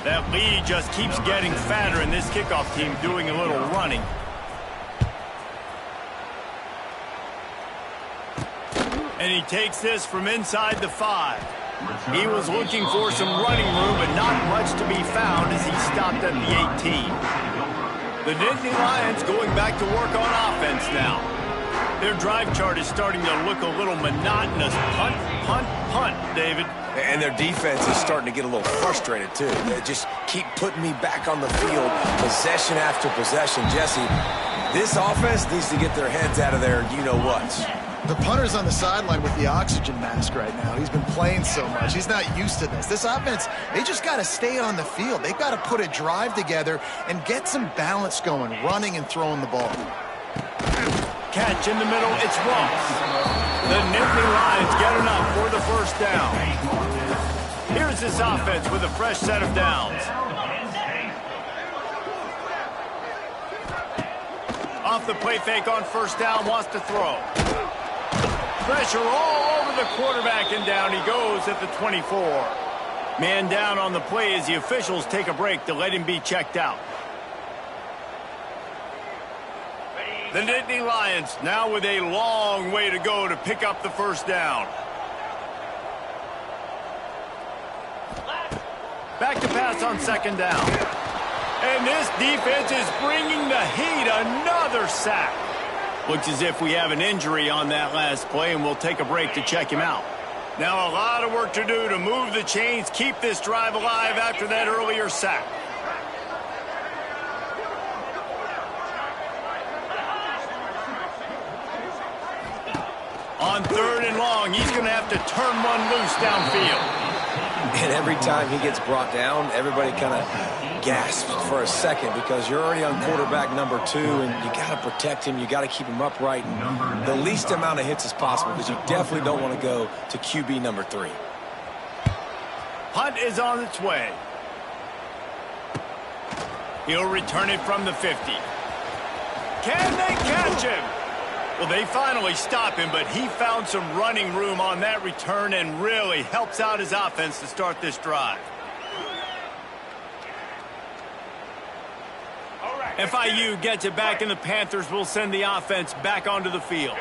That lead just keeps getting fatter, and this kickoff team doing a little running. And he takes this from inside the 5. He was looking for some running room, but not much to be found as he stopped at the 18. The Nittany Lions going back to work on offense now. Their drive chart is starting to look a little monotonous. Punt, punt, punt, David. And their defense is starting to get a little frustrated, too. They just keep putting me back on the field, possession after possession. Jesse, this offense needs to get their heads out of their you-know-whats. The punter's on the sideline with the oxygen mask right now. He's been playing so much. He's not used to this. This offense, they just got to stay on the field. They've got to put a drive together and get some balance going, running and throwing the ball. Catch in the middle, it's Ross. The Nittany Lions get enough for the first down. Here's this offense with a fresh set of downs. Off the play fake on first down, wants to throw. Pressure all over the quarterback, and down he goes at the 24. Man down on the play as the officials take a break to let him be checked out. The Nittany Lions now with a long way to go to pick up the first down. Back to pass on second down. And this defense is bringing the heat. Another sack. Looks as if we have an injury on that last play, and we'll take a break to check him out. Now a lot of work to do to move the chains, keep this drive alive after that earlier sack. On third and long, he's going to have to turn one loose downfield. And every time he gets brought down, everybody kind of gasps for a second because you're already on quarterback number 2, and you got to protect him. You got to keep him upright and the least amount of hits as possible because you definitely don't want to go to QB number 3. Punt is on its way. He'll return it from the 50. Can they catch him? Well, they finally stop him, but he found some running room on that return and really helps out his offense to start this drive. FIU gets it back, and the Panthers will send the offense back onto the field.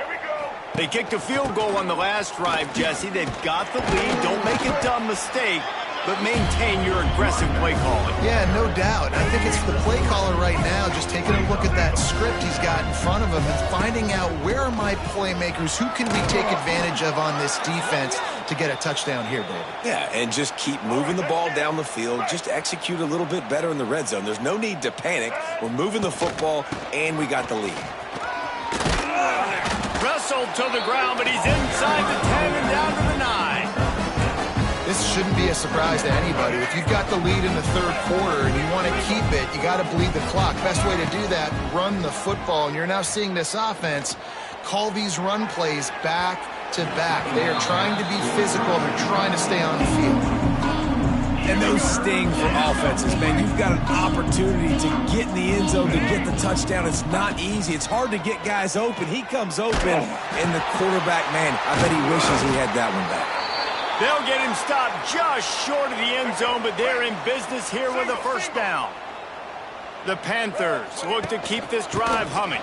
They kicked a field goal on the last drive, Jesse. They've got the lead. Don't make a dumb mistake, but maintain your aggressive play calling. Yeah, no doubt. I think it's the play caller right now just taking a look at that script he's got in front of him and finding out where are my playmakers, who can we take advantage of on this defense to get a touchdown here, David. Yeah, and just keep moving the ball down the field. Just execute a little bit better in the red zone. There's no need to panic. We're moving the football, and we got the lead. Wrestled to the ground, but he's inside the 10 and down to the 9. This shouldn't be a surprise to anybody. If you've got the lead in the third quarter and you want to keep it, you got to bleed the clock. Best way to do that, run the football. And you're now seeing this offense call these run plays back to back. They are trying to be physical. They're trying to stay on the field. And those sting for offenses, man. You've got an opportunity to get in the end zone, to get the touchdown. It's not easy. It's hard to get guys open. He comes open, and the quarterback, man, I bet he wishes he had that one back. They'll get him stopped just short of the end zone, but they're in business here with a first down. The Panthers look to keep this drive humming.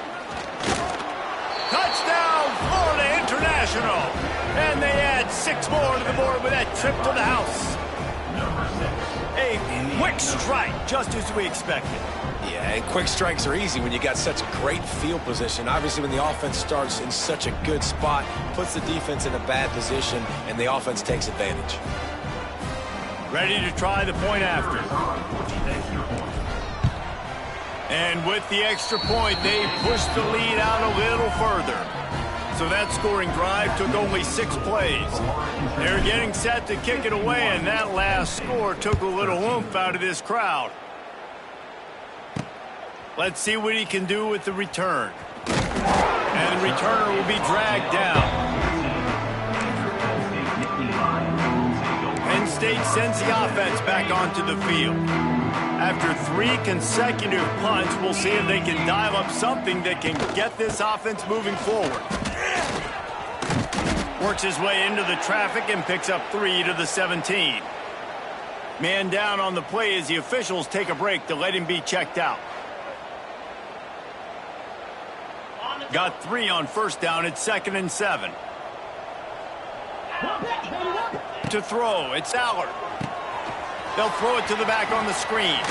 Touchdown, Florida International. 6 more to the board with that trip to the house. A quick strike, just as we expected. Yeah, and quick strikes are easy when you got such great field position. Obviously, when the offense starts in such a good spot, puts the defense in a bad position, and the offense takes advantage. Ready to try the point after. And with the extra point, they pushed the lead out a little further. So that scoring drive took only 6 plays. They're getting set to kick it away, and that last score took a little oomph out of this crowd. Let's see what he can do with the return. And the returner will be dragged down. Penn State sends the offense back onto the field. After 3 consecutive punts, we'll see if they can dial up something that can get this offense moving forward. Works his way into the traffic and picks up 3 to the 17. Man down on the play as the officials take a break to let him be checked out. Got 3 on first down. It's 2nd and 7. To throw, it's Allard. They'll throw it to the back on the screen.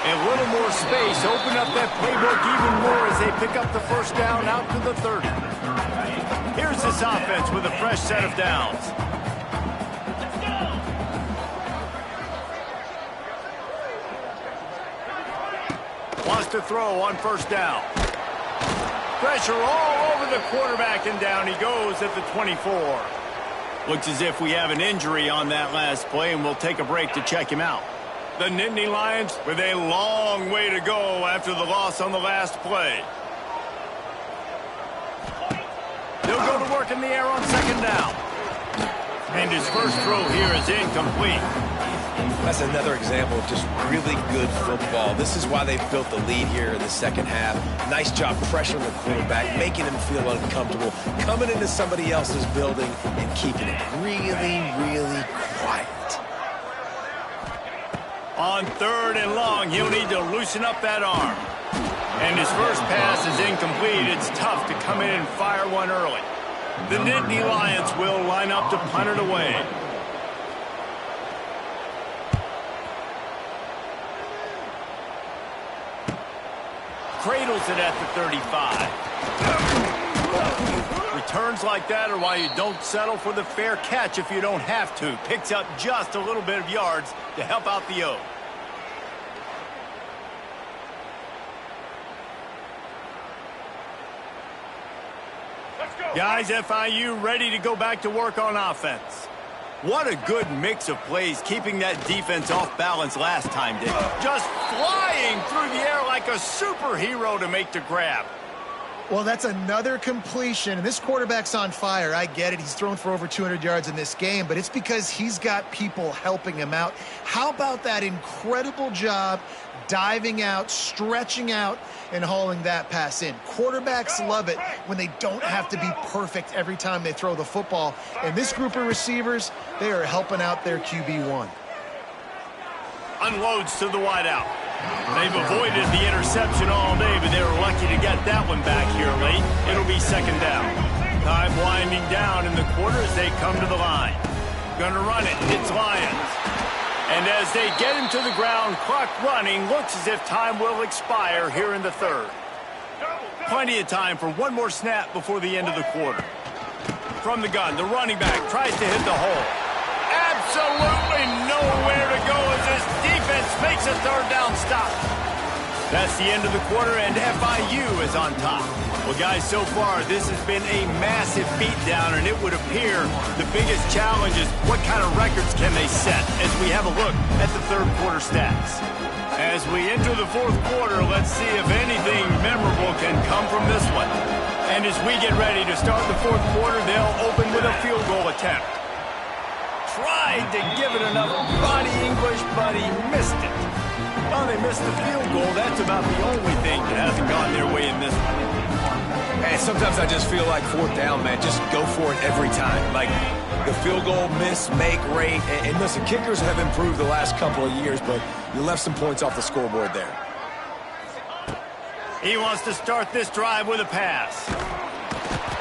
A little more space. Open up that playbook even more as they pick up the first down out to the 30. Here's this offense with a fresh set of downs. Wants to throw on first down. Pressure all over the quarterback, and down he goes at the 24. Looks as if we have an injury on that last play, and we'll take a break to check him out. The Nittany Lions with a long way to go after the loss on the last play. They'll go to work in the air on 2nd down. And his first throw here is incomplete. That's another example of just really good football. This is why they've built the lead here in the second half. Nice job pressuring the quarterback, making him feel uncomfortable, coming into somebody else's building and keeping it really, really quiet. On 3rd and long, he'll need to loosen up that arm. And his first pass is incomplete. It's tough to come in and fire one early. The Nittany Lions will line up to punt it away. Cradles it at the 35. Returns like that are why you don't settle for the fair catch if you don't have to. Picks up just a little bit of yards to help out the O. Guys, FIU ready to go back to work on offense. What a good mix of plays, keeping that defense off balance last time, Dick. Just flying through the air like a superhero to make the grab. Well, that's another completion, and this quarterback's on fire. I get it. He's thrown for over 200 yards in this game, but it's because he's got people helping him out. How about that incredible job diving out, stretching out, and hauling that pass in? Quarterbacks love it when they don't have to be perfect every time they throw the football. And this group of receivers, they are helping out their QB1. Unloads to the wideout. They've avoided the interception all day, but they were lucky to get that one back here late. It'll be 2nd down. Time winding down in the quarter as they come to the line. Gonna run it. It's Lions. And as they get him to the ground, clock running, looks as if time will expire here in the 3rd. Plenty of time for one more snap before the end of the quarter. From the gun, the running back tries to hit the hole. Absolutely nowhere to go as this defense makes a 3rd down stop. That's the end of the quarter, and FIU is on top. Well, guys, so far, this has been a massive beatdown, and it would appear the biggest challenge is what kind of records can they set as we have a look at the 3rd quarter stats. As we enter the 4th quarter, let's see if anything memorable can come from this one. And as we get ready to start the 4th quarter, they'll open with a field goal attempt. Tried to give it enough body English, but he missed it. Well, they missed the field goal. That's about the only thing that hasn't gone their way in this one. And sometimes I just feel like 4th down, man, just go for it every time. Like the field goal, miss, make, rate. And listen, kickers have improved the last couple of years, but you left some points off the scoreboard there. He wants to start this drive with a pass.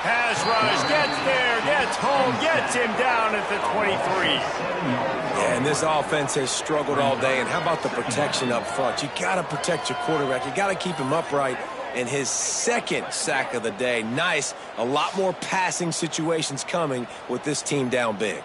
Pass rush, gets there, gets tall gets him down at the 23. Yeah, and this offense has struggled all day. And how about the protection up front? You got to protect your quarterback. You got to keep him upright. And his second sack of the day. Nice. A lot more passing situations coming with this team down big.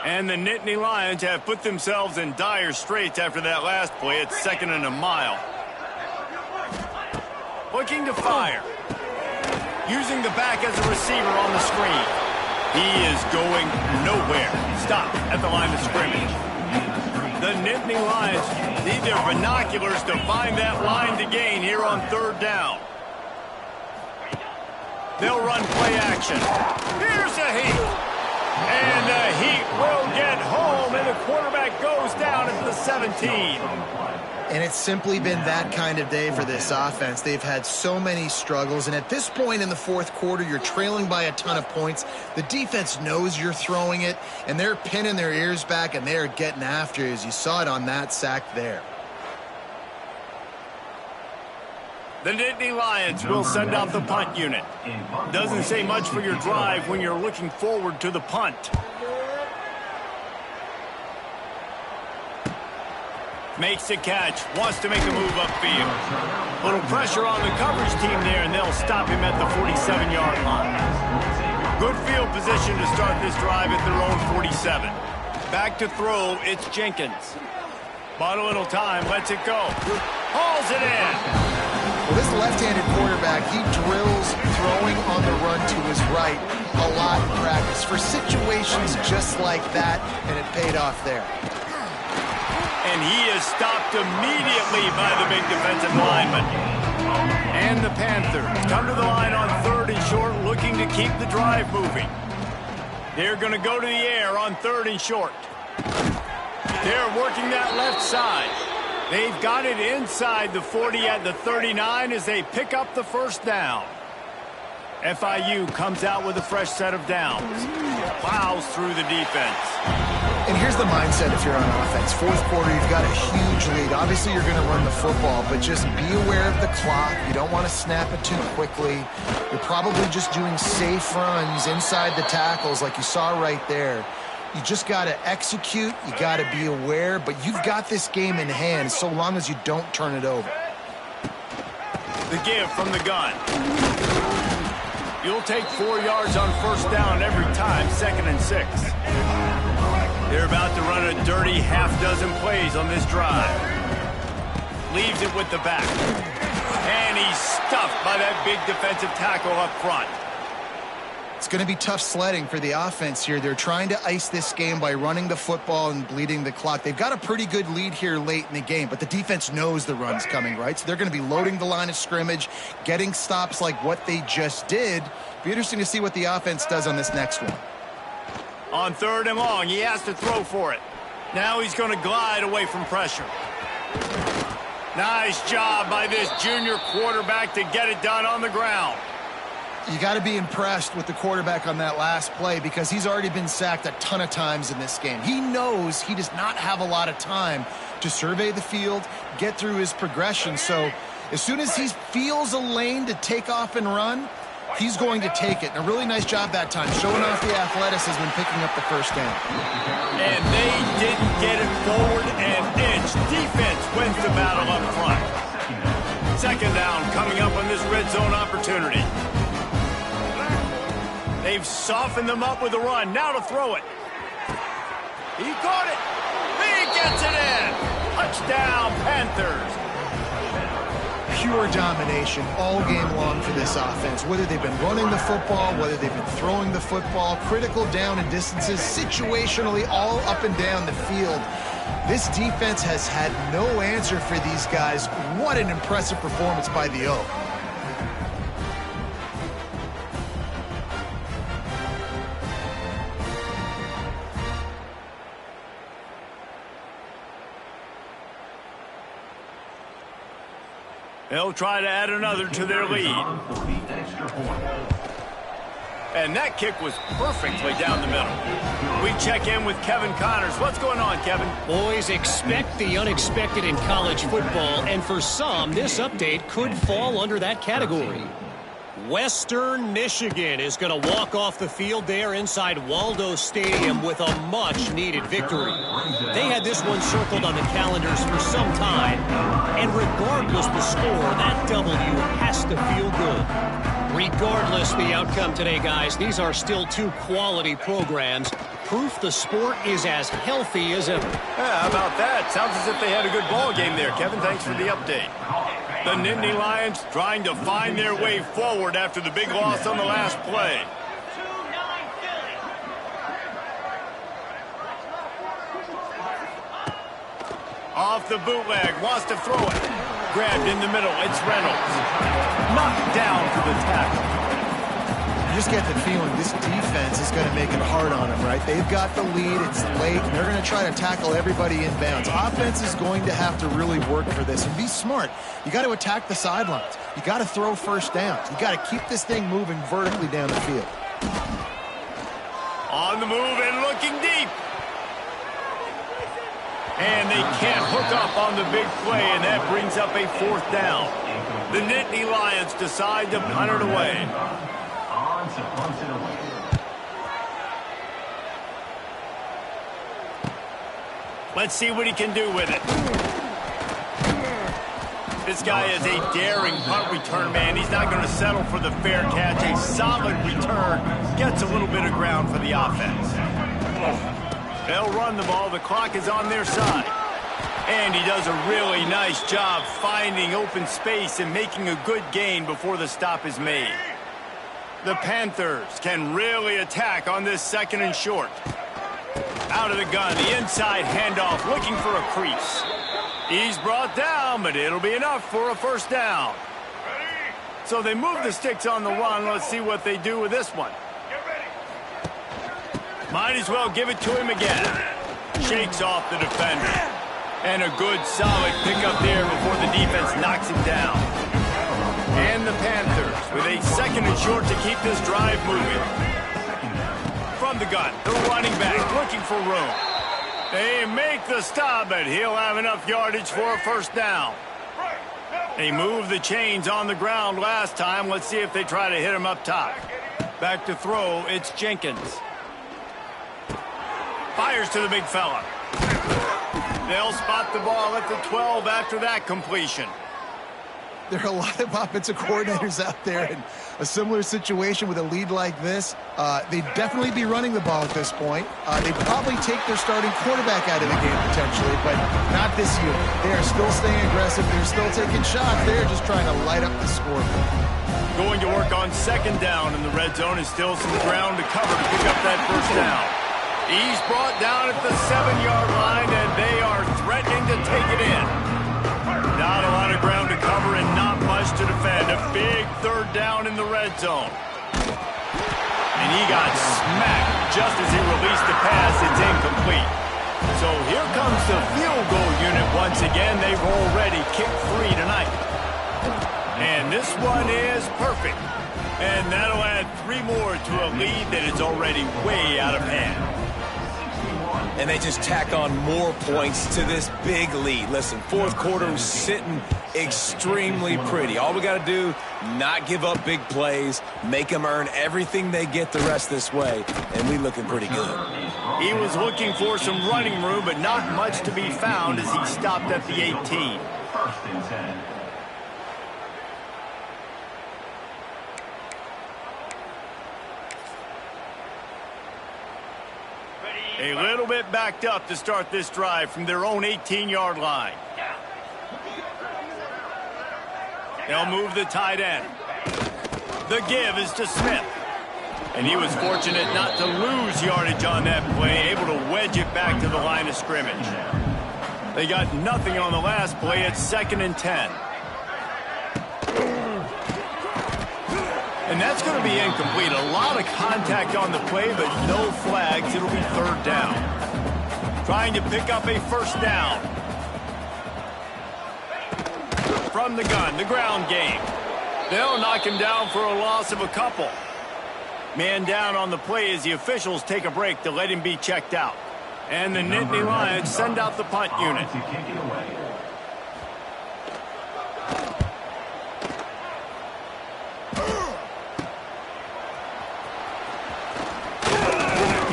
And the Nittany Lions have put themselves in dire straits after that last play. It's 2nd and a mile. Looking to fire. Using the back as a receiver on the screen. He is going nowhere. Stop at the line of scrimmage. The Nittany Lions need their binoculars to find that line to gain here on 3rd down. They'll run play action. Here's a heat. And the Heat will get home, and the quarterback goes down at the 17. And it's simply been that kind of day for this offense. They've had so many struggles, and at this point in the 4th quarter, you're trailing by a ton of points. The defense knows you're throwing it, and they're pinning their ears back, and they're getting after you, as you saw it on that sack there. The Nittany Lions will send out the punt unit. Doesn't say much for your drive when you're looking forward to the punt. Makes the catch, wants to make a move upfield. Little pressure on the coverage team there, and they'll stop him at the 47-yard line. Good field position to start this drive at their own 47. Back to throw, it's Jenkins. Bought a little time, lets it go. Hauls it in. Well, this left-handed quarterback, he drills throwing on the run to his right a lot in practice for situations just like that, and it paid off there. And he is stopped immediately by the big defensive lineman. And the Panthers come to the line on 3rd and short, looking to keep the drive moving. They're going to go to the air on 3rd and short. They're working that left side. They've got it inside the 40 at the 39 as they pick up the 1st down. FIU comes out with a fresh set of downs. Plows through the defense. And here's the mindset if you're on offense. 4th quarter, you've got a huge lead. Obviously, you're going to run the football, but just be aware of the clock. You don't want to snap it too quickly. You're probably just doing safe runs inside the tackles like you saw right there. You just got to execute. You got to be aware, but you've got this game in hand so long as you don't turn it over. The give from the gun. You'll take 4 yards on 1st down every time, 2nd and 6. They're about to run a dirty half-dozen plays on this drive. Leaves it with the back. And he's stuffed by that big defensive tackle up front. It's going to be tough sledding for the offense here. They're trying to ice this game by running the football and bleeding the clock. They've got a pretty good lead here late in the game, but the defense knows the run's coming, right? So they're going to be loading the line of scrimmage, getting stops like what they just did. Be interesting to see what the offense does on this next one. On 3rd and long, he has to throw for it. Now he's going to glide away from pressure. Nice job by this junior quarterback to get it done on the ground. You got to be impressed with the quarterback on that last play because he's already been sacked a ton of times in this game. He knows he does not have a lot of time to survey the field, get through his progression. So as soon as he feels a lane to take off and run, he's going to take it. And a really nice job that time, showing off the athleticism and picking up the 1st down. And they didn't get it forward an inch. Defense wins the battle up front. 2nd down coming up on this red zone opportunity. They've softened them up with a run. Now to throw it. He caught it. He gets it in. Touchdown, Panthers. Pure domination all game long for this offense. Whether they've been running the football, whether they've been throwing the football, critical down and distances, situationally all up and down the field. This defense has had no answer for these guys. What an impressive performance by the O. They'll try to add another to their lead. And that kick was perfectly down the middle. We check in with Kevin Connors. What's going on, Kevin? Boys, expect the unexpected in college football, and for some, this update could fall under that category. Western Michigan is going to walk off the field there inside Waldo Stadium with a much-needed victory. They had this one circled on the calendars for some time, and regardless the score, that W has to feel good. Regardless the outcome today, guys, these are still two quality programs. Proof the sport is as healthy as ever. Yeah, how about that? Sounds as if they had a good ball game there, Kevin. Thanks for the update. The Nittany Lions trying to find their way forward after the big loss on the last play. Off the bootleg, wants to throw it. Grabbed in the middle, it's Reynolds. Knocked down for the tackle. You just get the feeling this defense is going to make it hard on them, right? They've got the lead, it's late, and they're going to try to tackle everybody inbounds. Offense is going to have to really work for this and be smart. You got to attack the sidelines. You got to throw first downs. You got to keep this thing moving vertically down the field. On the move and looking deep. And they can't hook up on the big play, and that brings up a fourth down. The Nittany Lions decide to punt it away. Let's see what he can do with it. This guy is a daring punt return man. He's not going to settle for the fair catch. A solid return gets a little bit of ground for the offense. They'll run the ball. The clock is on their side. And he does a really nice job finding open space and making a good gain before the stop is made. The Panthers can really attack on this second and short. Out of the gun, the inside handoff, looking for a crease. He's brought down, but it'll be enough for a first down. So they move the sticks on the run. Let's see what they do with this one. Might as well give it to him again. Shakes off the defender. And a good, solid pickup there before the defense knocks him down. And the Panthers with a second and short to keep this drive moving. From the gun, the running back looking for room. They make the stop, but he'll have enough yardage for a first down. They moved the chains on the ground last time. Let's see if they try to hit him up top. Back to throw, it's Jenkins. Fires to the big fella. They'll spot the ball at the 12 after that completion. There are a lot of offensive coordinators out there in a similar situation with a lead like this. They'd definitely be running the ball at this point. They'd probably take their starting quarterback out of the game potentially, but not this year. They are still staying aggressive. They're still taking shots. They're just trying to light up the scoreboard. Going to work on second down in the red zone, and still some ground to cover to pick up that first down. He's brought down at the 7-yard line, and they are threatening to take it in. Not a lot of ground to cover and not much to defend. A big third down in the red zone. And he got smacked just as he released the pass. It's incomplete. So here comes the field goal unit once again. They've already kicked 3 tonight. And this one is perfect. And that'll add 3 more to a lead that is already way out of hand. And they just tack on more points to this big lead. Listen, fourth quarter was sitting extremely pretty. All we got to do, not give up big plays, make them earn everything they get the rest this way, and we looking pretty good. He was looking for some running room, but not much to be found as he stopped at the 18. First and 10. A little bit backed up to start this drive from their own 18-yard line. They'll move the tight end. The give is to Smith. And he was fortunate not to lose yardage on that play, able to wedge it back to the line of scrimmage. They got nothing on the last play. It's 2nd and 10. And that's going to be incomplete. A lot of contact on the play, but no flags. It'll be 3rd down. Trying to pick up a first down. From the gun, the ground game. They'll knock him down for a loss of a couple. Man down on the play as the officials take a break to let him be checked out. And the Nittany Lions send out the punt unit. To kick it away.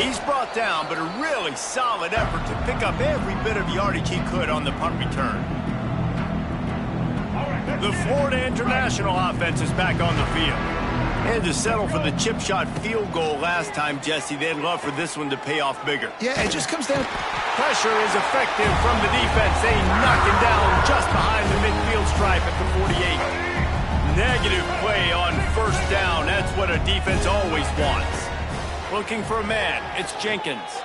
He's brought down, but a really solid effort to pick up every bit of yardage he could on the punt return. The Florida International offense is back on the field. Had to settle for the chip shot field goal last time, Jesse. They'd love for this one to pay off bigger. Yeah, it just comes down. Pressure is effective from the defense. They knock him down just behind the midfield stripe at the 48. Negative play on first down. That's what a defense always wants. Looking for a man. It's Jenkins.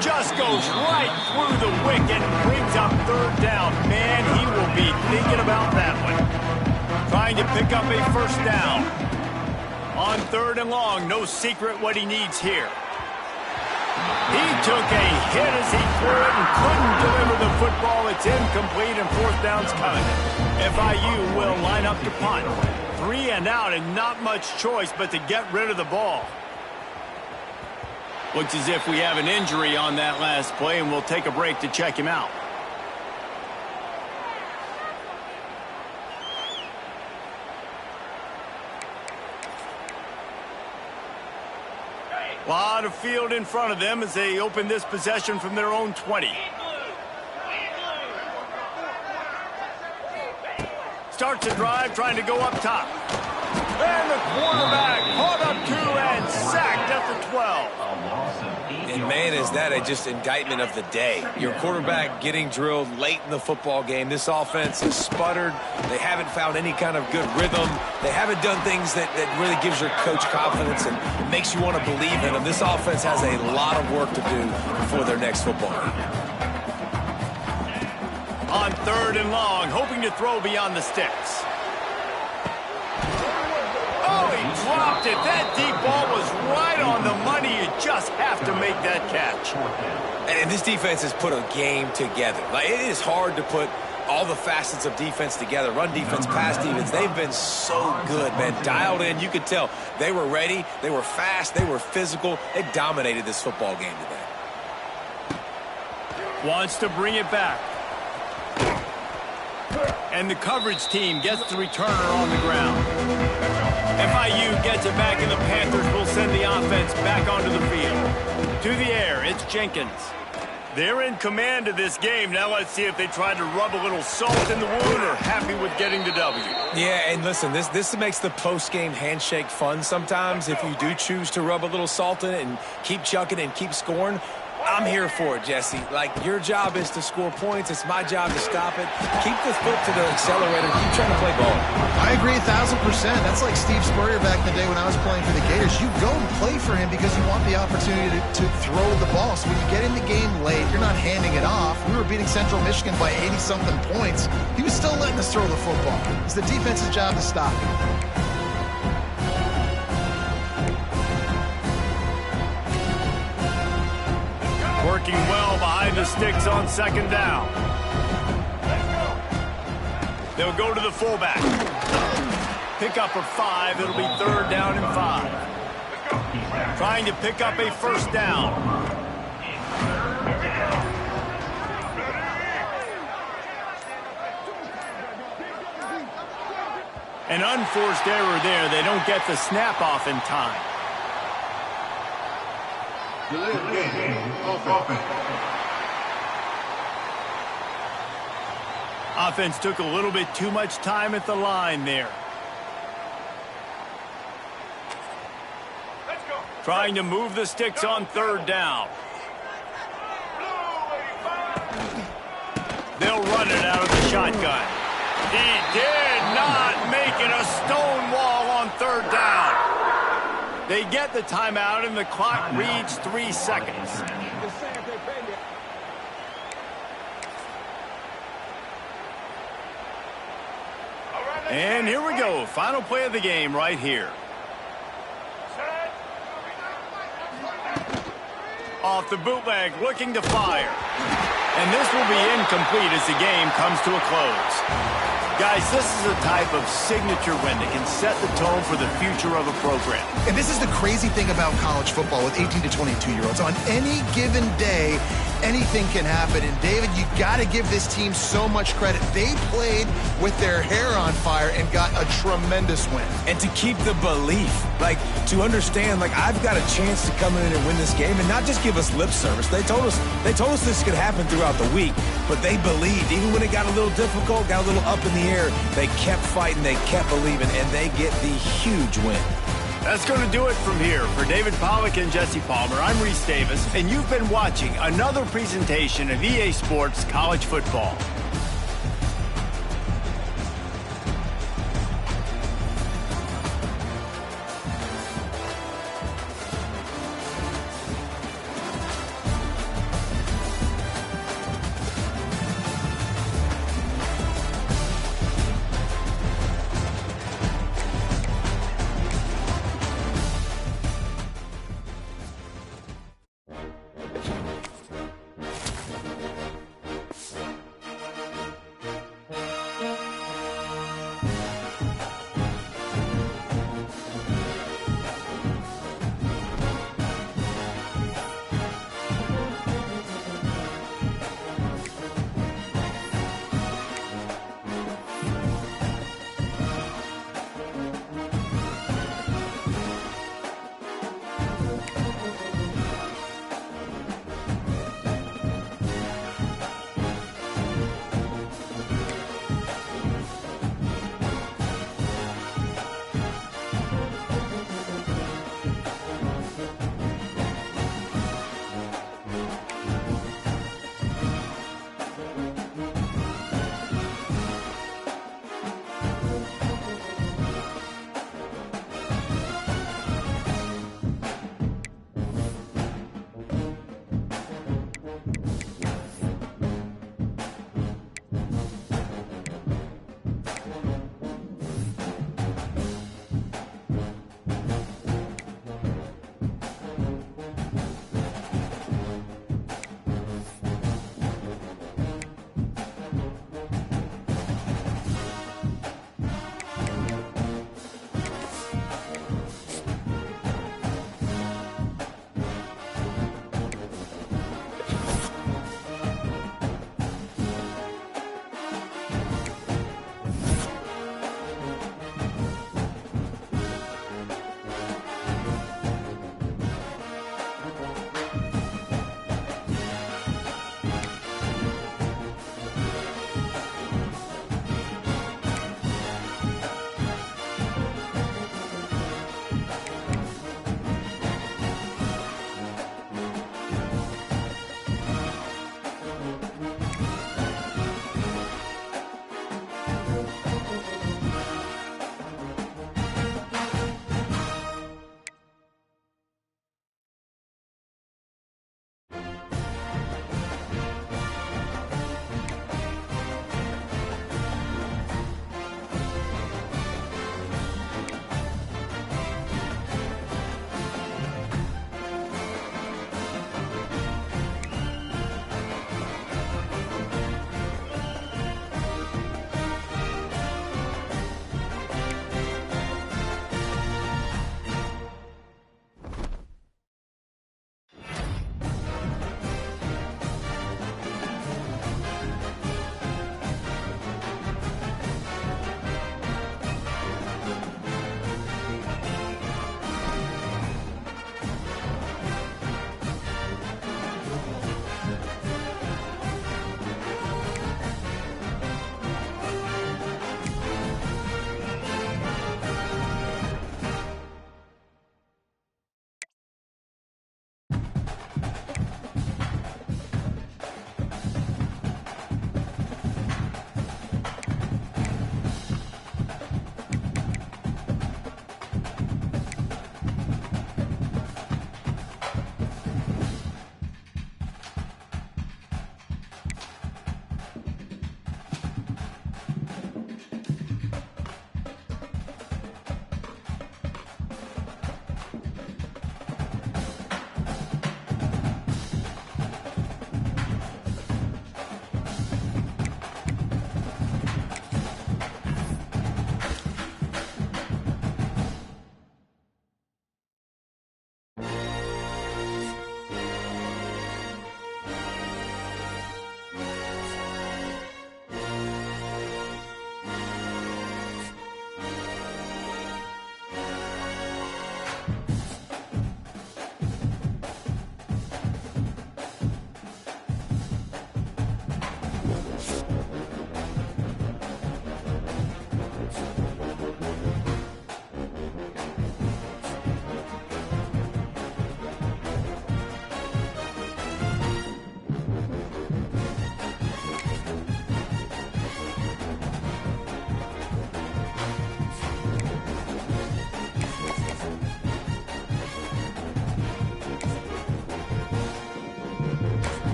Just goes right through the wicket and brings up third down. Man, he will be thinking about that one. Trying to pick up a first down. On third and long, no secret what he needs here. He took a hit as he threw it and couldn't deliver the football. It's incomplete and fourth down's coming. FIU will line up to punt. 3 and out and not much choice but to get rid of the ball. Looks as if we have an injury on that last play, and we'll take a break to check him out. A lot of field in front of them as they open this possession from their own 20. Starts a drive, trying to go up top. And the quarterback caught up 2 and sacked at the 12. And man, is that just indictment of the day. Your quarterback getting drilled late in the football game. This offense has sputtered. They haven't found any kind of good rhythm. They haven't done things that really gives your coach confidence and makes you want to believe in them. This offense has a lot of work to do before their next football game. On third and long, hoping to throw beyond the sticks. Oh, he dropped it. That deep ball was right on the money. You just have to make that catch. And this defense has put a game together. Like, it is hard to put all the facets of defense together. Run defense, pass defense. They've been so good, man. Dialed in. You could tell they were ready. They were fast. They were physical. They dominated this football game today. Wants to bring it back. And the coverage team gets the returner on the ground. FIU gets it back, and the Panthers will send the offense back onto the field. To the air, it's Jenkins. They're in command of this game. Now let's see if they try to rub a little salt in the wound or happy with getting the W. Yeah, and listen, this makes the post-game handshake fun sometimes. If you do choose to rub a little salt in it and keep chucking and keep scoring, I'm here for it, Jesse. Like, your job is to score points. It's my job to stop it. Keep the foot to the accelerator. Keep trying to play ball. I agree 1,000%. That's like Steve Spurrier back in the day when I was playing for the Gators. You go and play for him because you want the opportunity to throw the ball. So when you get in the game late, you're not handing it off. We were beating Central Michigan by 80-something points. He was still letting us throw the football. It's the defense's job to stop it. Working well behind the sticks on second down. They'll go to the fullback. Pick up a 5. It'll be third down and 5. Trying to pick up a first down. An unforced error there. They don't get the snap off in time. Offense took a little bit too much time at the line there. Trying to move the sticks on third down. They'll run it out of the shotgun. He did not make it a stone wall on third down. They get the timeout, and the clock reads 3 seconds. And here we go. Final play of the game right here. Off the bootleg, looking to fire. And this will be incomplete as the game comes to a close. Guys, this is a type of signature win that can set the tone for the future of a program. And this is the crazy thing about college football with 18 to 22-year-olds. On any given day, anything can happen. And, David, you got to give this team so much credit. They played with their hair on fire and got a tremendous win. And to keep the belief, like, to understand, like, I've got a chance to come in and win this game and not just give us lip service. They told us this could happen throughout the week, but they believed. Even when it got a little difficult, got a little up in the air, they kept fighting, they kept believing, and they get the huge win. That's going to do it from here. For David Pollack and Jesse Palmer, I'm Reese Davis, and you've been watching another presentation of EA Sports College Football.